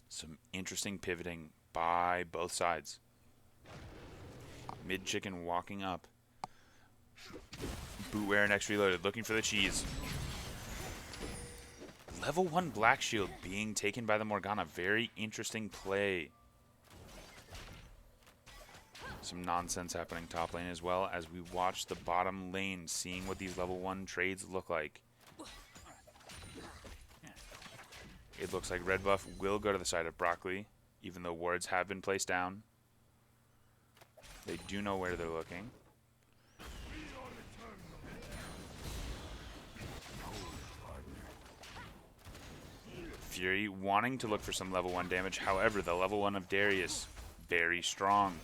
Some interesting pivoting by both sides. Mid Chicken walking up. Bootwear next reloaded, looking for the cheese. Level 1 Black Shield being taken by the Morgana. Very interesting play. Some nonsense happening top lane as well as we watch the bottom lane, seeing what these level 1 trades look like. It looks like red buff will go to the side of Broccoli, even though wards have been placed down. They do know where they're looking. Fury wanting to look for some level 1 damage. However, the level 1 of Darius, very strong.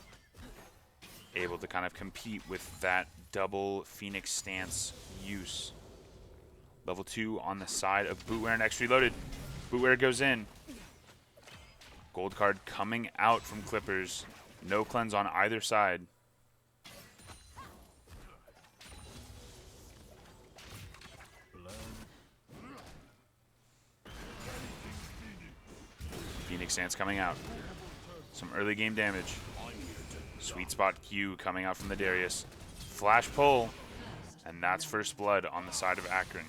Able to kind of compete with that double Phoenix stance use. Level 2 on the side of Bootwear next reloaded. Bootwear goes in. Gold card coming out from Clippers. No cleanse on either side. Phoenix stance coming out. Some early game damage. Sweet spot Q coming out from the Darius. Flash pull. And that's first blood on the side of Akron.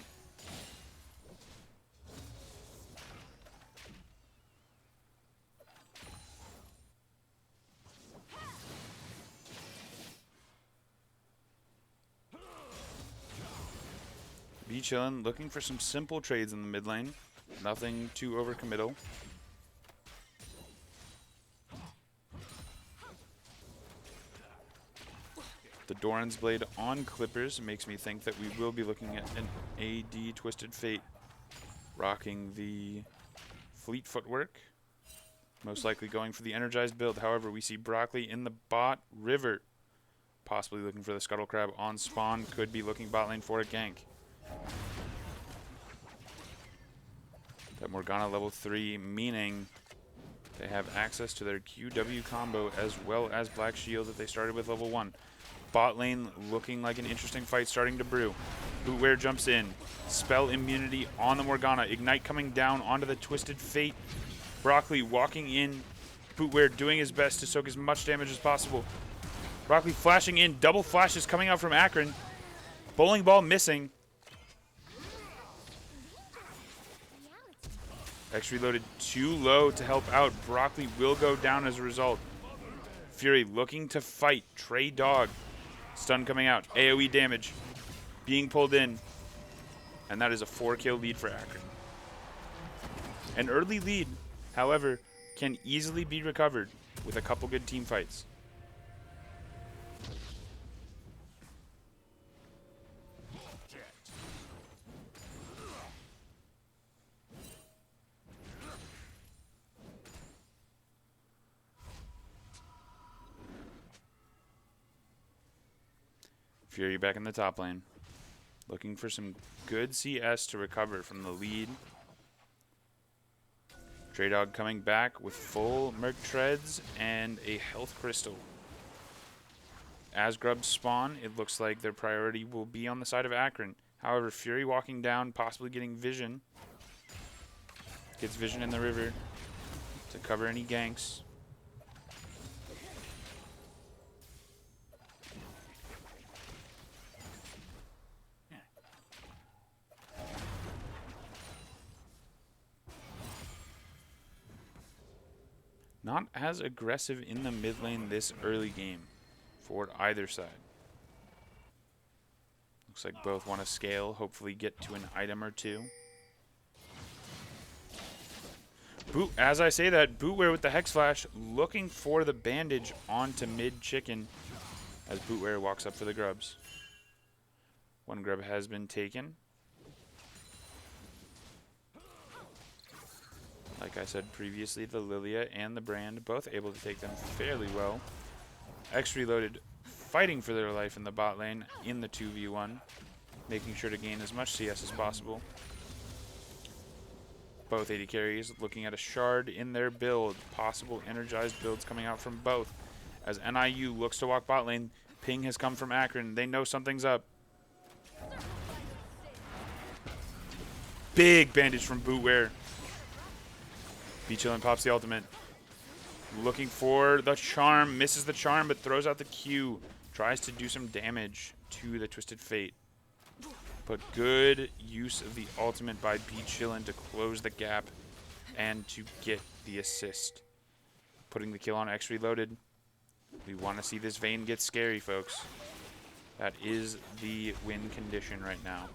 Be chillin', looking for some simple trades in the mid lane. Nothing too overcommittal. The Doran's Blade on Clippers makes me think that we will be looking at an AD Twisted Fate rocking the Fleet Footwork. Most likely going for the energized build. However, we see Broccoli in the bot river. Possibly looking for the Scuttle Crab on spawn. Could be looking bot lane for a gank. That Morgana level 3, meaning they have access to their QW combo as well as Black Shield that they started with level 1. Bot lane looking like an interesting fight starting to brew. Bootware jumps in. Spell immunity on the Morgana. Ignite coming down onto the Twisted Fate. Broccoli walking in. Bootware doing his best to soak as much damage as possible. Broccoli flashing in. Double flashes coming out from Akron. Bowling ball missing. X reloaded too low to help out. Broccoli will go down as a result. Fury looking to fight. Trey Dog. Stun coming out. AoE damage being pulled in. And that is a 4-kill lead for Akron. An early lead, however, can easily be recovered with a couple good team fights. Fury back in the top lane. Looking for some good CS to recover from the lead. Trey Dog coming back with full Merc Treads and a health crystal. As grubs spawn, it looks like their priority will be on the side of Akron. However, Fury walking down, possibly getting vision. Gets vision in the river to cover any ganks. Not as aggressive in the mid lane this early game for either side. Looks like both want to scale, hopefully get to an item or two. As I say that, Bootware with the Hex Flash looking for the bandage onto mid chicken as Bootware walks up for the grubs. One grub has been taken. Like I said previously, the Lilia and the Brand both able to take them fairly well. X Reloaded fighting for their life in the bot lane in the 2v1, making sure to gain as much CS as possible. Both AD carries looking at a shard in their build. Possible energized builds coming out from both. As NIU looks to walk bot lane, ping has come from Akron. They know something's up. Big bandage from Bootware. Chillin pops the ultimate. Looking for the charm. Misses the charm, but throws out the Q. Tries to do some damage to the Twisted Fate. But good use of the ultimate by Chillin to close the gap and to get the assist. Putting the kill on X Reloaded. We want to see this Vayne get scary, folks. That is the win condition right now.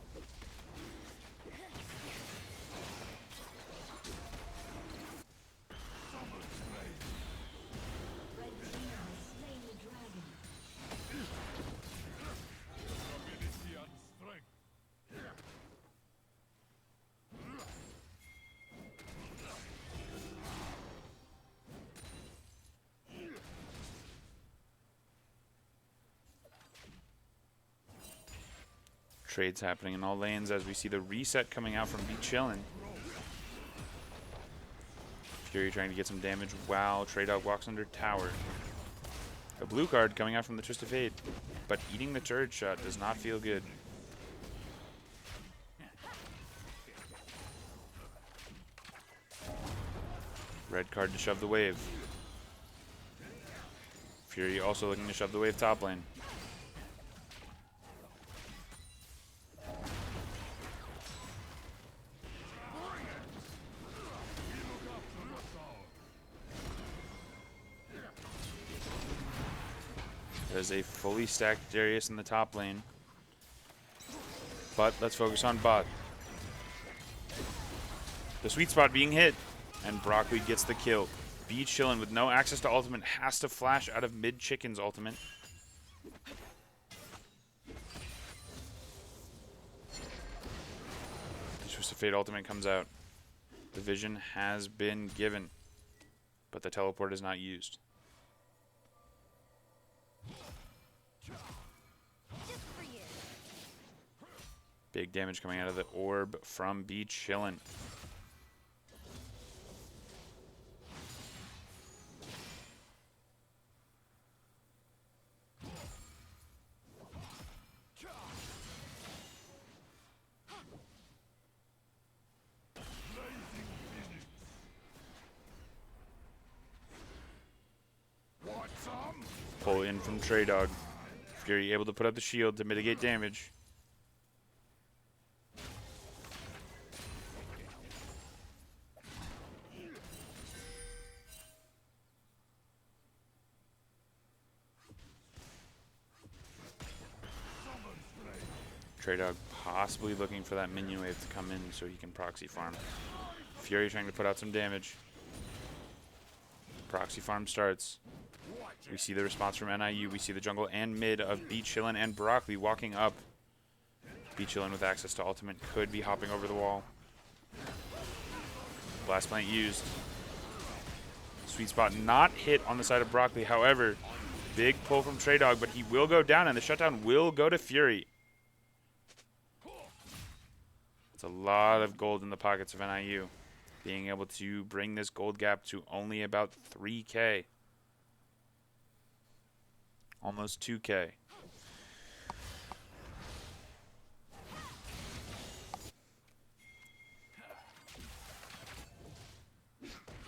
Trades happening in all lanes as we see the reset coming out from Chillin. Fury trying to get some damage while Trey Dog walks under tower. The blue card coming out from the Twisted Fate, but eating the turret shot does not feel good. Red card to shove the wave. Fury also looking to shove the wave top lane. There's a fully stacked Darius in the top lane. But let's focus on bot. The sweet spot being hit. And Broccoli gets the kill. Chillin with no access to ultimate has to flash out of mid chicken's ultimate. The Twisted Fate ultimate comes out. The vision has been given. But the teleport is not used. Big damage coming out of the orb from Chillin. from Trey Dog. Fury able to put up the shield to mitigate damage. Trey Dog possibly looking for that minion wave to come in so he can proxy farm. Fury trying to put out some damage. Proxy farm starts. We see the response from NIU. We see the jungle and mid of Chillin and Broccoli walking up. Chillin with access to ultimate could be hopping over the wall. Blast plant used. Sweet spot not hit on the side of Broccoli. However, big pull from Trey Dog, but he will go down and the shutdown will go to Fury. It's a lot of gold in the pockets of NIU. Being able to bring this gold gap to only about 3K. Almost 2K.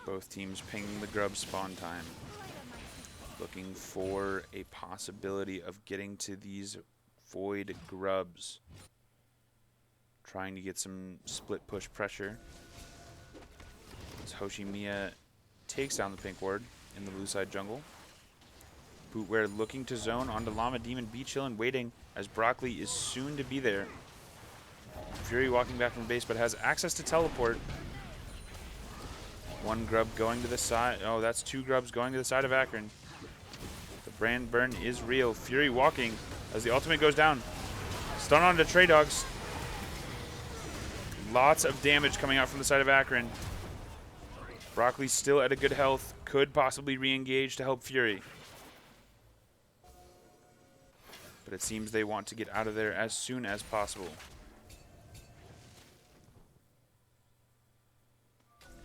Both teams pinging the grub spawn time. Looking for a possibility of getting to these void grubs. Trying to get some split push pressure. As Hoshimiya takes down the pink ward in the blue side jungle. Bootwear looking to zone onto Llama Demon. Chillin waiting as Broccoli is soon to be there. Fury walking back from base but has access to teleport. One grub going to the side. Oh, that's two grubs going to the side of Akron. The brand burn is real. Fury walking as the ultimate goes down. Stun onto Trey Dogs. Lots of damage coming out from the side of Akron. Broccoli still at a good health. Could possibly re-engage to help Fury. But it seems they want to get out of there as soon as possible.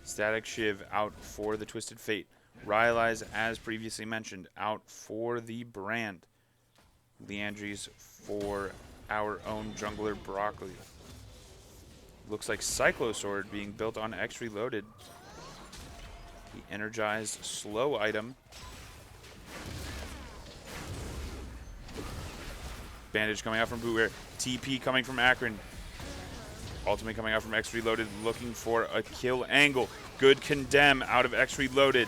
Static Shiv out for the Twisted Fate. Rylai's, as previously mentioned, out for the brand. Leandries for our own jungler Broccoli. Looks like Cyclosword being built on X Reloaded. The energized slow item. Bandage coming out from Bootwear. TP coming from Akron. Ultimate coming out from X Reloaded, looking for a kill angle. Good condemn out of X Reloaded.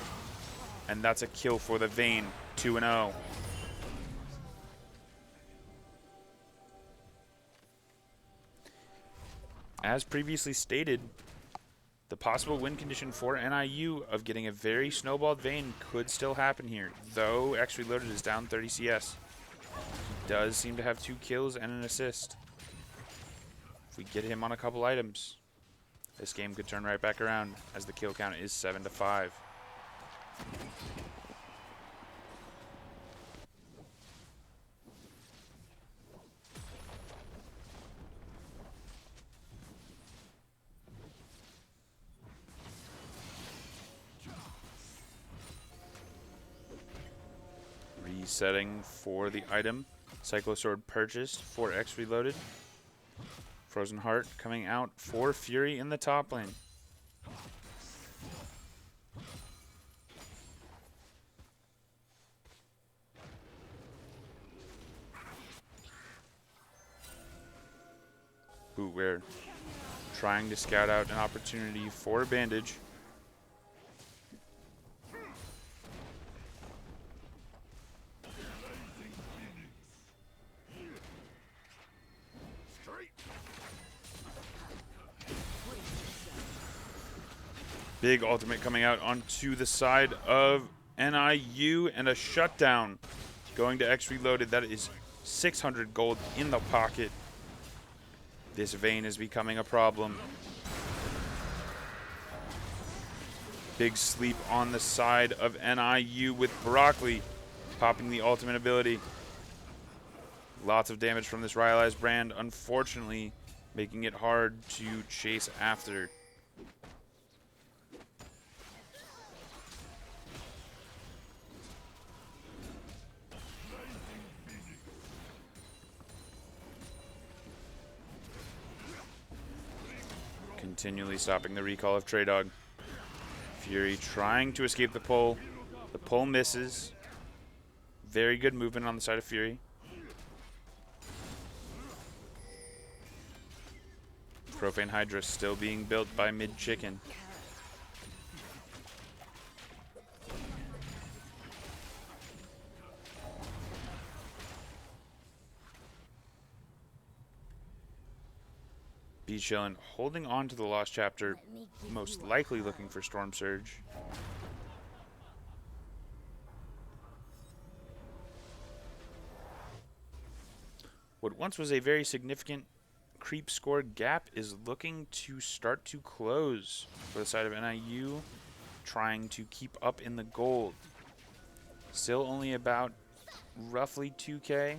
And that's a kill for the Vayne. 2-0. As previously stated, the possible win condition for NIU of getting a very snowballed Vayne could still happen here, though X Reloaded is down 30 CS. He does seem to have 2 kills and an assist. If we get him on a couple items, this game could turn right back around as the kill count is 7-5. Resetting for the item. Cyclosword purchased for X Reloaded. Frozen Heart coming out for Fury in the top lane. Bootwear trying to scout out an opportunity for a bandage. Big ultimate coming out onto the side of NIU and a shutdown going to X Reloaded. That is 600 gold in the pocket. This Vayne is becoming a problem. Big sleep on the side of NIU with Broccoli popping the ultimate ability. Lots of damage from this Rylai's brand, unfortunately making it hard to chase after. Continually stopping the recall of Trey Dog. Fury trying to escape the pull. The pull misses. Very good movement on the side of Fury. Profane Hydra still being built by Mid Chicken. B Chillin holding on to the Lost Chapter, most likely looking for Storm Surge. What once was a very significant creep score gap is looking to start to close for the side of NIU, trying to keep up in the gold. Still only about roughly 2K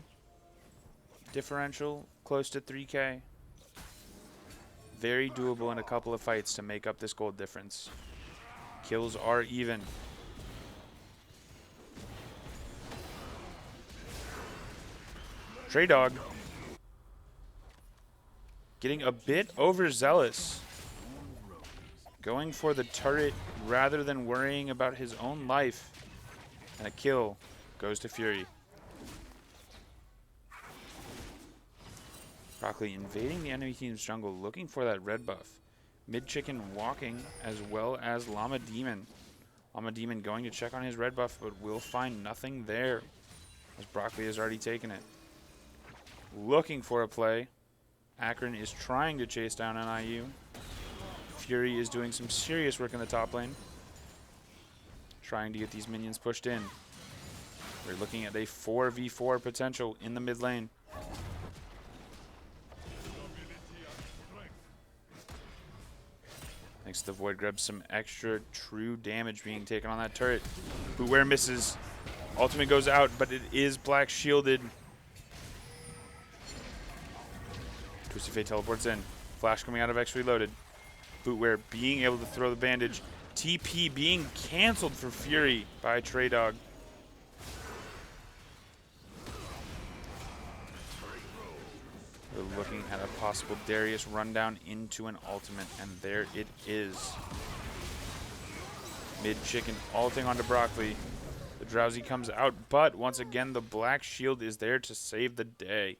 differential, close to 3K. Very doable in a couple of fights to make up this gold difference. Kills are even. Trey Dog getting a bit overzealous. Going for the turret rather than worrying about his own life. And a kill goes to Fury. Broccoli invading the enemy team's jungle, looking for that red buff. Mid Chicken walking, as well as Llama Demon. Llama Demon going to check on his red buff, but will find nothing there, as Broccoli has already taken it. Looking for a play. Akron is trying to chase down NIU. Fury is doing some serious work in the top lane, trying to get these minions pushed in. We're looking at a 4v4 potential in the mid lane. Thanks to the Void Grab, some extra true damage being taken on that turret. Bootware misses. Ultimate goes out, but it is black shielded. Twisted Fate teleports in. Flash coming out of X Reloaded. Bootware being able to throw the bandage. TP being canceled for Fury by Trey Dog. We're looking at a possible Darius rundown into an ultimate, and there it is. Mid Chicken ulting onto Broccoli. The Drowsy comes out, but once again, the black shield is there to save the day.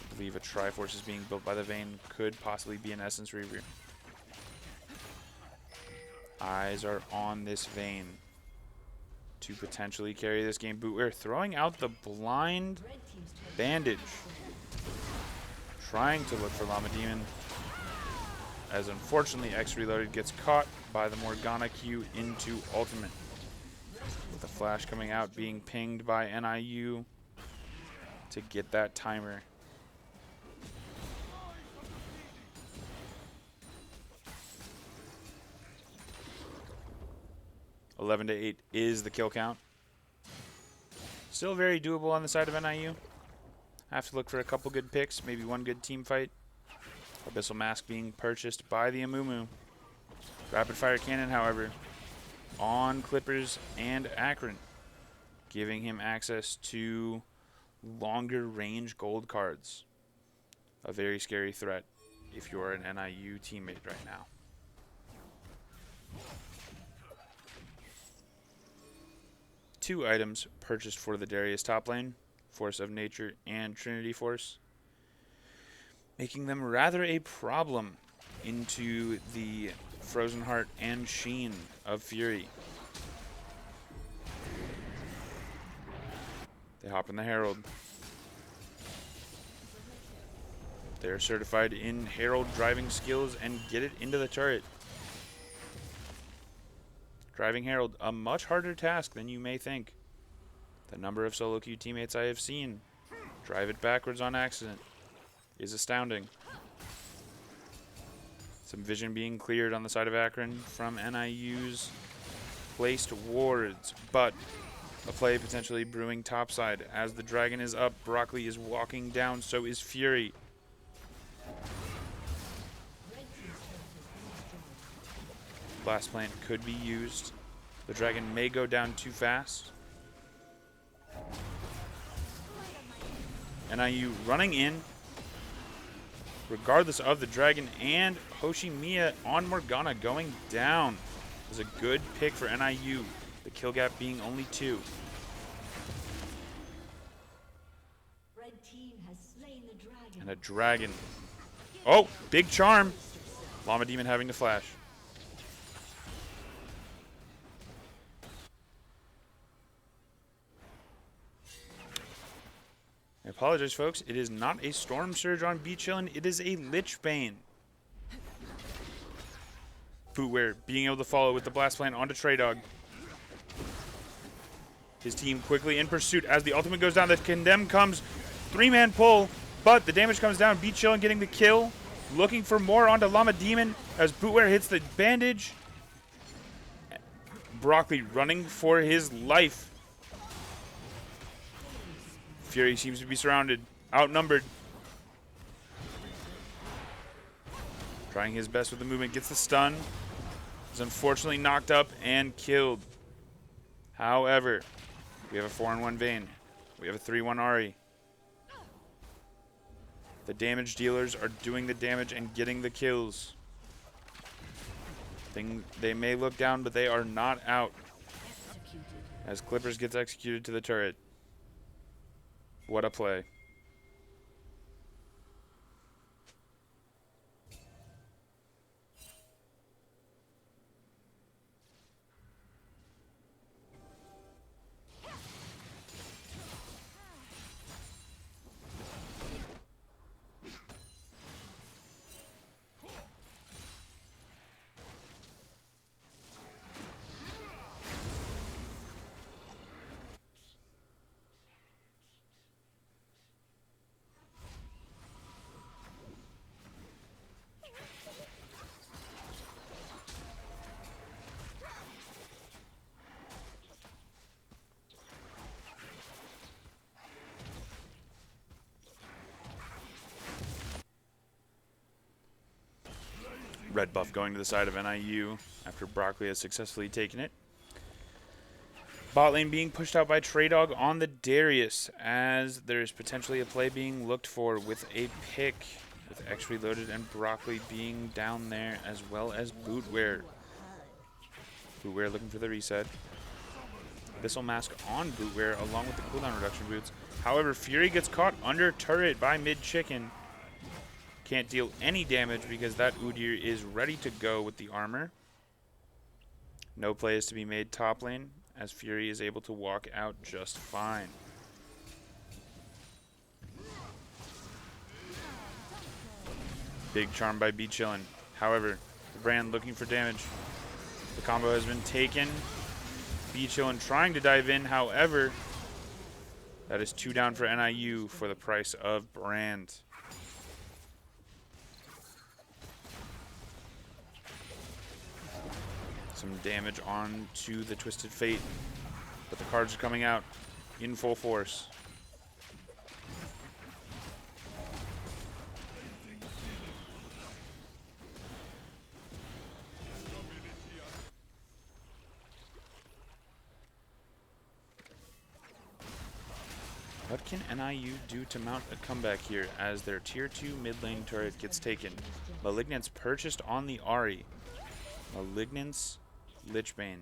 I believe a Triforce is being built by the Vayne. Could possibly be an Essence Reaver. Eyes are on this Vayne to potentially carry this game. Bootware throwing out the blind bandage. Trying to look for Llama Demon. As unfortunately X Reloaded gets caught by the Morgana Q into ultimate. With the flash coming out, being pinged by NIU to get that timer. (11 to 8 is the kill count. Still very doable on the side of NIU. Have to look for a couple good picks, maybe one good team fight. Abyssal Mask being purchased by the Amumu. Rapid Fire Cannon, however, on Clippers and Akron, giving him access to longer range gold cards. A very scary threat if you're an NIU teammate right now. Two items purchased for the Darius top lane, Force of Nature and Trinity Force, making them rather a problem into the Frozen Heart and Sheen of Fury. They hop in the Herald. They're certified in Herald driving skills and get it into the turret. Driving Herald, a much harder task than you may think. The number of solo queue teammates I have seen drive it backwards on accident is astounding. Some vision being cleared on the side of Akron from NIU's placed wards, but a play potentially brewing topside. As the dragon is up, Broccoli is walking down, so is Fury. Blast Plant could be used. The dragon may go down too fast. NIU running in. regardless of the dragon, and Hoshimiya on Morgana going down. It was a good pick for NIU, the kill gap being only 2. Red team has slain the dragon. And a dragon. Oh, big charm. Llama Demon having to flash. I apologize, folks. It is not a Storm Surge on Beachillin. It is a Lich Bane. Footwear being able to follow with the Blast Plant onto Trey Dog. His team quickly in pursuit as the ultimate goes down. The Condemn comes. 3-man pull, but the damage comes down. Beachillin getting the kill. Looking for more onto Llama Demon as Bootwear hits the bandage. Broccoli running for his life. Fury seems to be surrounded, outnumbered. Trying his best with the movement, gets the stun. Is unfortunately knocked up and killed. However, we have a 4-on-1 Vayne. We have a 3-1 Ahri. The damage dealers are doing the damage and getting the kills. They may look down, but they are not out. As Clippers gets executed to the turret. What a play. Red buff going to the side of NIU after Broccoli has successfully taken it. Bot lane being pushed out by Trey Dog on the Darius as there's potentially a play being looked for with a pick with X reloaded and Broccoli being down there as well as Bootwear. Bootwear looking for the reset. Abyssal Mask on Bootwear along with the cooldown reduction boots. However, Fury gets caught under turret by Mid Chicken. Can't deal any damage because that Udyr is ready to go with the armor. No play is to be made top lane as Fury is able to walk out just fine. Big charm by Beachillin. However, the brand looking for damage. The combo has been taken. Beachillin trying to dive in. However, that is 2 down for NIU for the price of brand. Some damage on to the Twisted Fate, but the cards are coming out in full force. What can NIU do to mount a comeback here as their tier 2 mid lane turret gets taken? Malignance purchased on the Ahri. Malignance, Lichbane.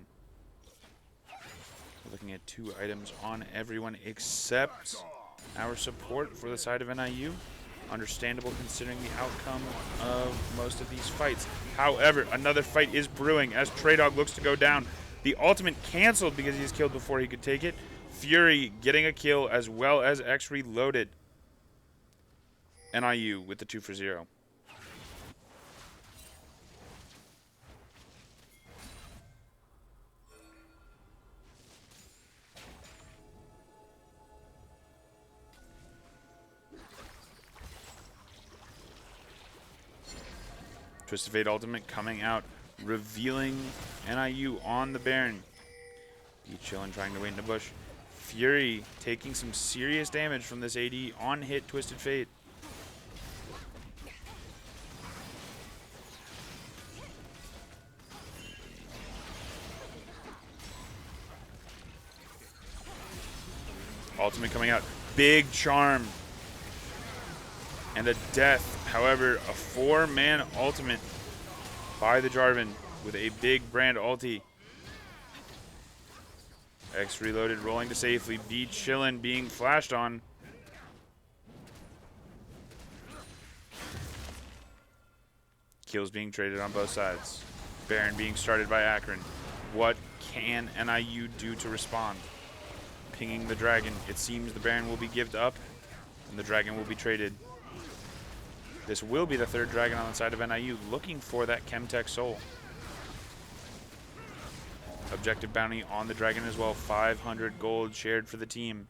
We're looking at 2 items on everyone except our support for the side of NIU. Understandable considering the outcome of most of these fights. However, another fight is brewing as Trey Dog looks to go down. The ultimate canceled because he's killed before he could take it. Fury getting a kill as well as X reloaded. NIU with the 2 for 0. Twisted Fate ultimate coming out, revealing NIU on the Baron. Beachillin trying to wait in the bush. Fury taking some serious damage from this AD on hit Twisted Fate. Ultimate coming out. Big charm. And a death However, a 4-man ultimate by the Jarvan with a big brand ulti. X reloaded, rolling to safely. B chillin' being flashed on. Kills being traded on both sides. Baron being started by Akron. What can NIU do to respond? Pinging the dragon. It seems the Baron will be gived up and the dragon will be traded. This will be the third dragon on the side of NIU, looking for that Chemtech soul. Objective bounty on the dragon as well. 500 gold shared for the team.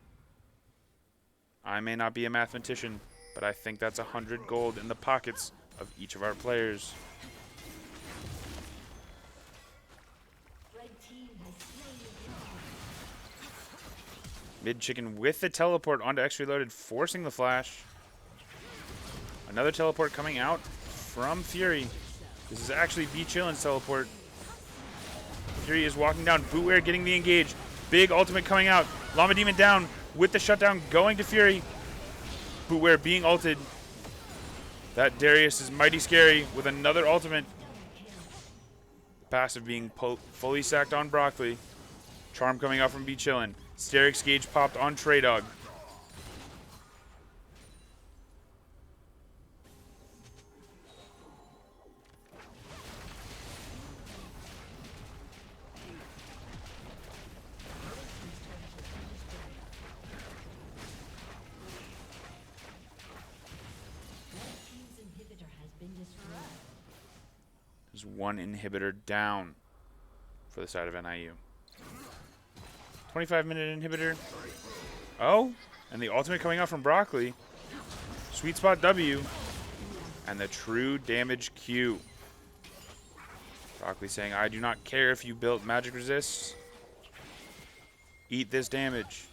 I may not be a mathematician, but I think that's 100 gold in the pockets of each of our players. Red team has slain the dragon. Mid chicken with the teleport onto X reloaded, forcing the flash. Another teleport coming out from Fury. This is actually B Chillin's teleport. Fury is walking down. Bootware getting the engage. Big ultimate coming out. Llama Demon down with the shutdown going to Fury. Bootware being ulted. That Darius is mighty scary with another ultimate. Passive being fully sacked on Broccoli. Charm coming out from B Chillin. Sterix Gauge popped on Trey Dog. There's one inhibitor down for the side of NIU. 25-minute inhibitor. Oh, and the ultimate coming out from Broccoli. Sweet spot W. And the true damage Q. Broccoli saying, I do not care if you built magic resists. Eat this damage.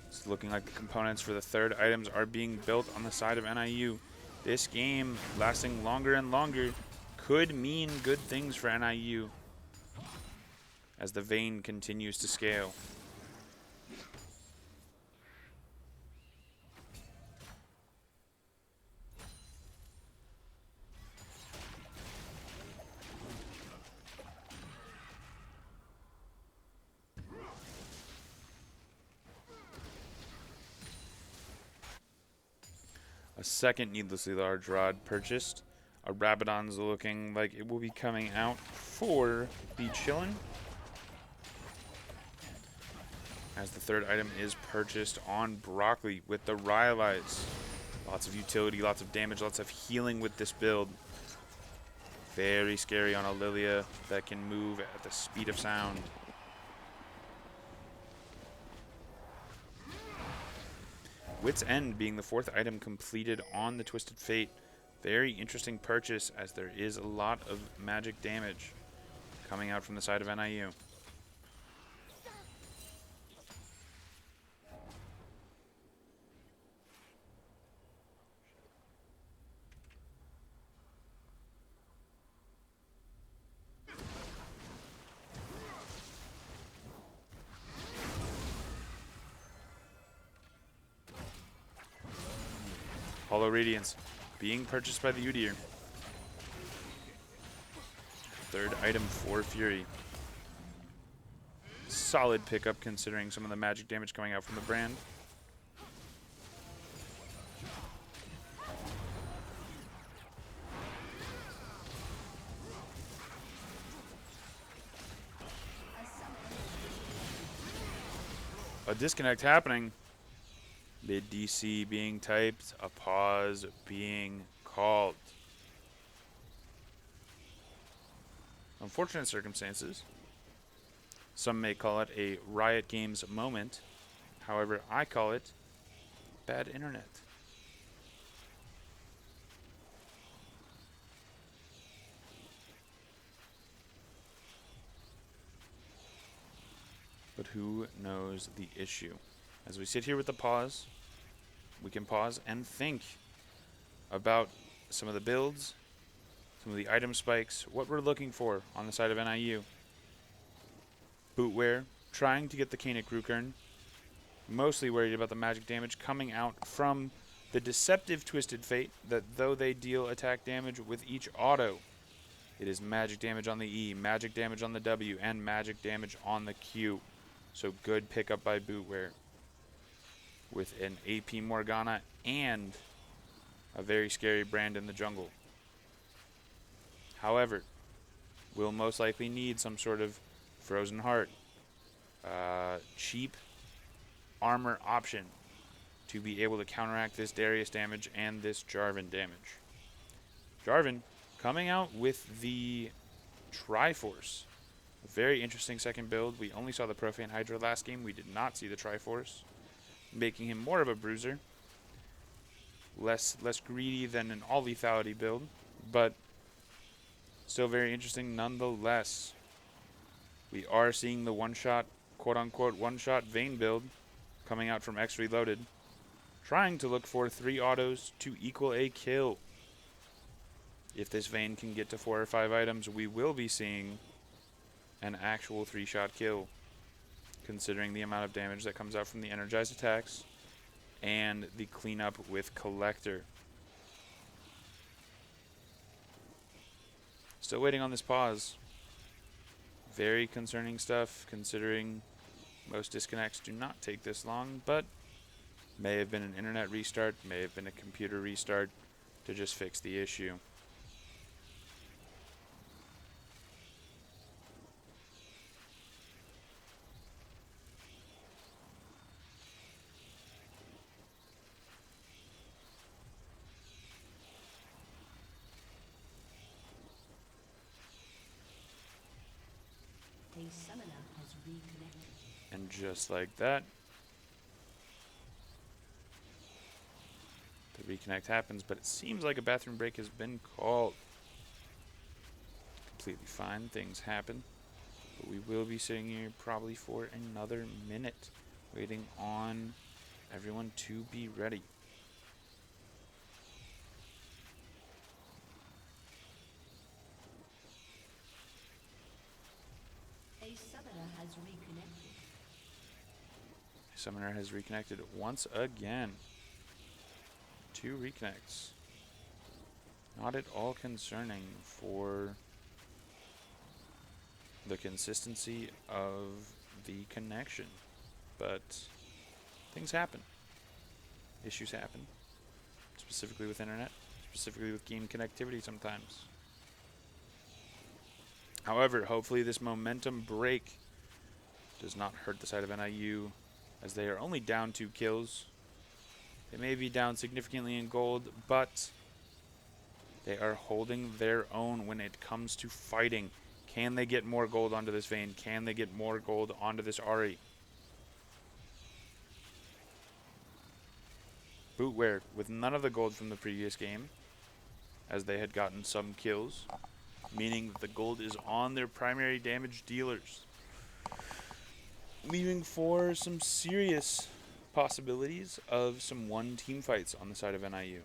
It's looking like the components for the third items are being built on the side of NIU. This game lasting longer and longer could mean good things for NIU as the Vayne continues to scale. A second needlessly large rod purchased. A Rabadon's looking like it will be coming out for B Chillin. As the third item is purchased on Broccoli with the Rylai's. Lots of utility, lots of damage, lots of healing with this build. Very scary on a Lilia that can move at the speed of sound. Wit's End being the fourth item completed on the Twisted Fate. Very interesting purchase as there is a lot of magic damage coming out from the side of NIU. Hollow Radiance being purchased by the Udyr. Third item for Fury. Solid pickup considering some of the magic damage coming out from the brand. A disconnect happening. Mid DC being typed, a pause being called. Unfortunate circumstances. Some may call it a Riot Games moment. However, I call it bad internet. But who knows the issue? As we sit here with the pause, we can pause and think about some of the builds, some of the item spikes, what we're looking for on the side of NIU. Bootwear trying to get the Kainic Rukern. Mostly worried about the magic damage coming out from the deceptive Twisted Fate, that though they deal attack damage with each auto, it is magic damage on the E, magic damage on the W, and magic damage on the Q. So good pickup by Bootwear with an AP Morgana and a very scary brand in the jungle. However, we'll most likely need some sort of Frozen Heart, cheap armor option to be able to counteract this Darius damage and this Jarvan damage. Jarvan coming out with the Triforce. A very interesting second build. We only saw the Profane Hydra last game. We did not see the Triforce, making him more of a bruiser. Less greedy than an all lethality build, but still very interesting nonetheless. We are seeing the one-shot, quote-unquote one-shot Vayne build coming out from X Reloaded, trying to look for 3 autos to equal a kill. If this Vayne can get to 4 or 5 items, we will be seeing an actual 3-shot kill, considering the amount of damage that comes out from the energized attacks and the cleanup with Collector. Still waiting on this pause. Very concerning stuff, considering most disconnects do not take this long, but may have been an internet restart, may have been a computer restart to just fix the issue. A summoner has reconnected. And just like that, the reconnect happens, but it seems like a bathroom break has been called. Completely fine, things happen. But we will be sitting here probably for another minute, waiting on everyone to be ready. A summoner has reconnected. Summoner has reconnected once again. 2 reconnects. Not at all concerning for the consistency of the connection, but things happen. Issues happen, specifically with internet, specifically with game connectivity sometimes. However, hopefully this momentum break does not hurt the side of NIU, as they are only down 2 kills. They may be down significantly in gold, but they are holding their own when it comes to fighting. Can they get more gold onto this Vayne? Can they get more gold onto this Ahri? Bootwear with none of the gold from the previous game, as they had gotten some kills, meaning that the gold is on their primary damage dealers, leaving for some serious possibilities of some one-team fights on the side of NIU.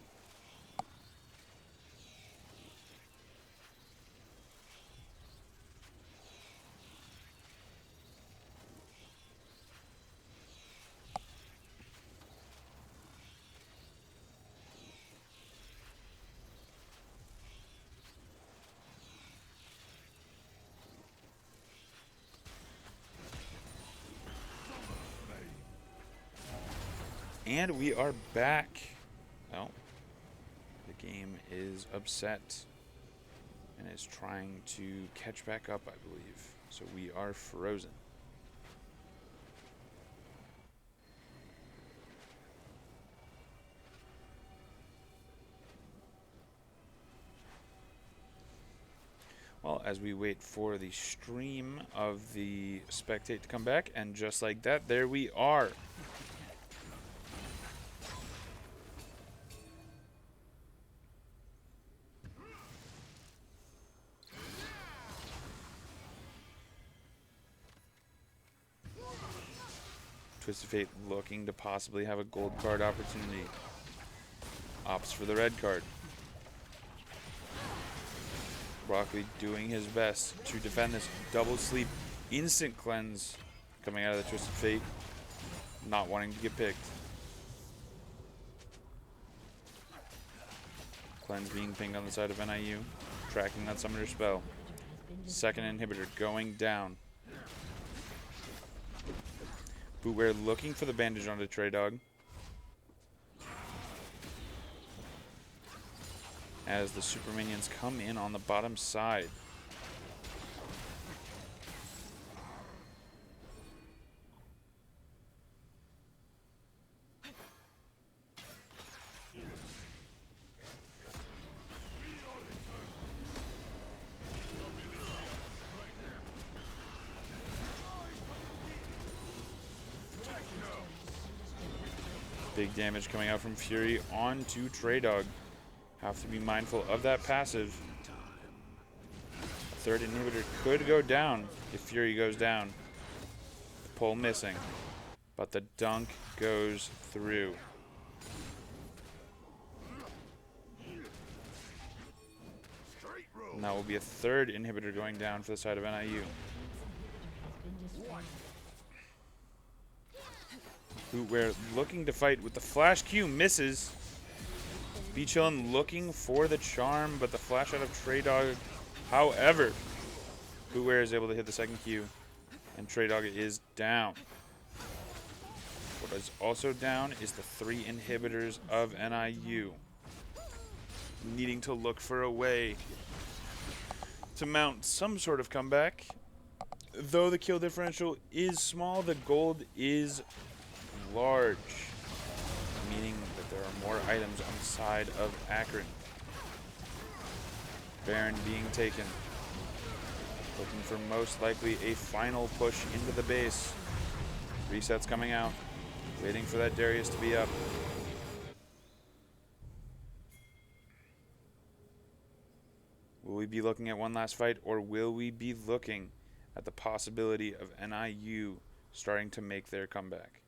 And we are back. Oh, the game is upset and is trying to catch back up, I believe. So we are frozen. Well, as we wait for the stream of the spectate to come back, and just like that, there we are. Twisted Fate looking to possibly have a gold card opportunity. Opts for the red card. Broccoli doing his best to defend this double sleep Instant cleanse coming out of the Twisted Fate. Not wanting to get picked. Cleanse being pinged on the side of NIU. Tracking that summoner spell. Second inhibitor going down. Bootware looking for the bandage onto Trey Dog. As the super minions come in on the bottom side. Big damage coming out from Fury onto Trey Dog. Have to be mindful of that passive. Third inhibitor could go down if Fury goes down. Pull missing. But the dunk goes through. And that will be a third inhibitor going down for the side of NIU. Bootware looking to fight with the flash Q, misses. Beachillin looking for the charm, but the flash out of Trey Dog. However, Bootware is able to hit the second Q, and Trey Dog is down. What is also down is the 3 inhibitors of NIU. Needing to look for a way to mount some sort of comeback. Though the kill differential is small, the gold is large, meaning that there are more items on the side of Akron. Baron being taken. Looking for most likely a final push into the base. Resets coming out. Waiting for that Darius to be up. Will we be looking at one last fight, or will we be looking at the possibility of NIU starting to make their comeback?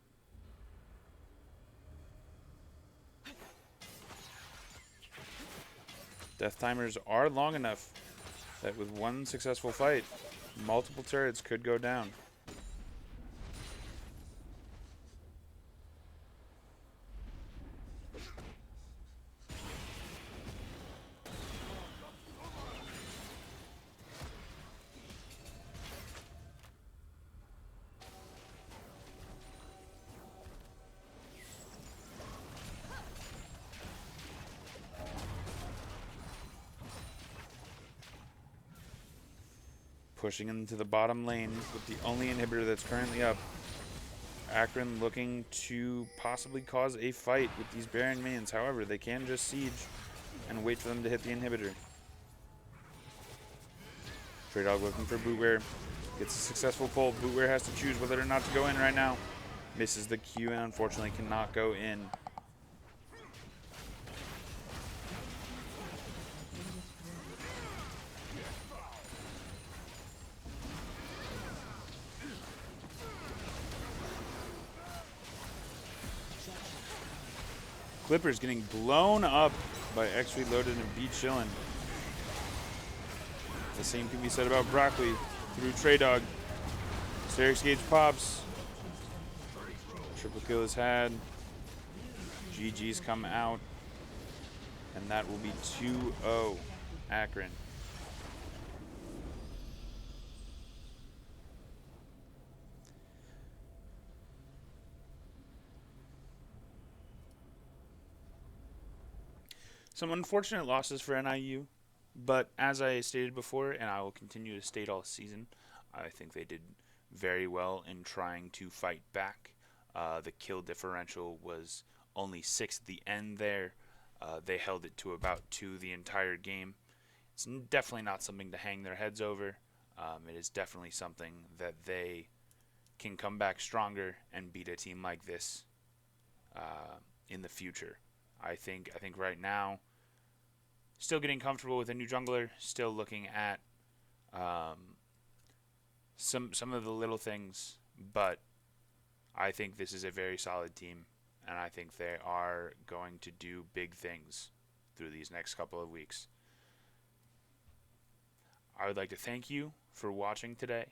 Death timers are long enough that with one successful fight, multiple turrets could go down. Pushing into the bottom lane with the only inhibitor that's currently up. Akron looking to possibly cause a fight with these Baron minions. However, they can just siege and wait for them to hit the inhibitor. Trey Dog looking for Bootware. Gets a successful pull. Bootware has to choose whether or not to go in right now. Misses the Q and unfortunately cannot go in. Clippers getting blown up by X Reloaded and Beachillin. The same can be said about Broccoli through Trey Dog. Serix Gage pops. Triple kill is had. GG's come out. And that will be 2-0 Akron. Some unfortunate losses for NIU, but as I stated before, and I will continue to state all season, I think they did very well in trying to fight back. The kill differential was only 6 at the end there. They held it to about 2 the entire game. It's definitely not something to hang their heads over. It is definitely something that they can come back stronger and beat a team like this in the future. I think right now, still getting comfortable with a new jungler, still looking at some of the little things, but I think this is a very solid team, and I think they are going to do big things through these next couple of weeks. I would like to thank you for watching today.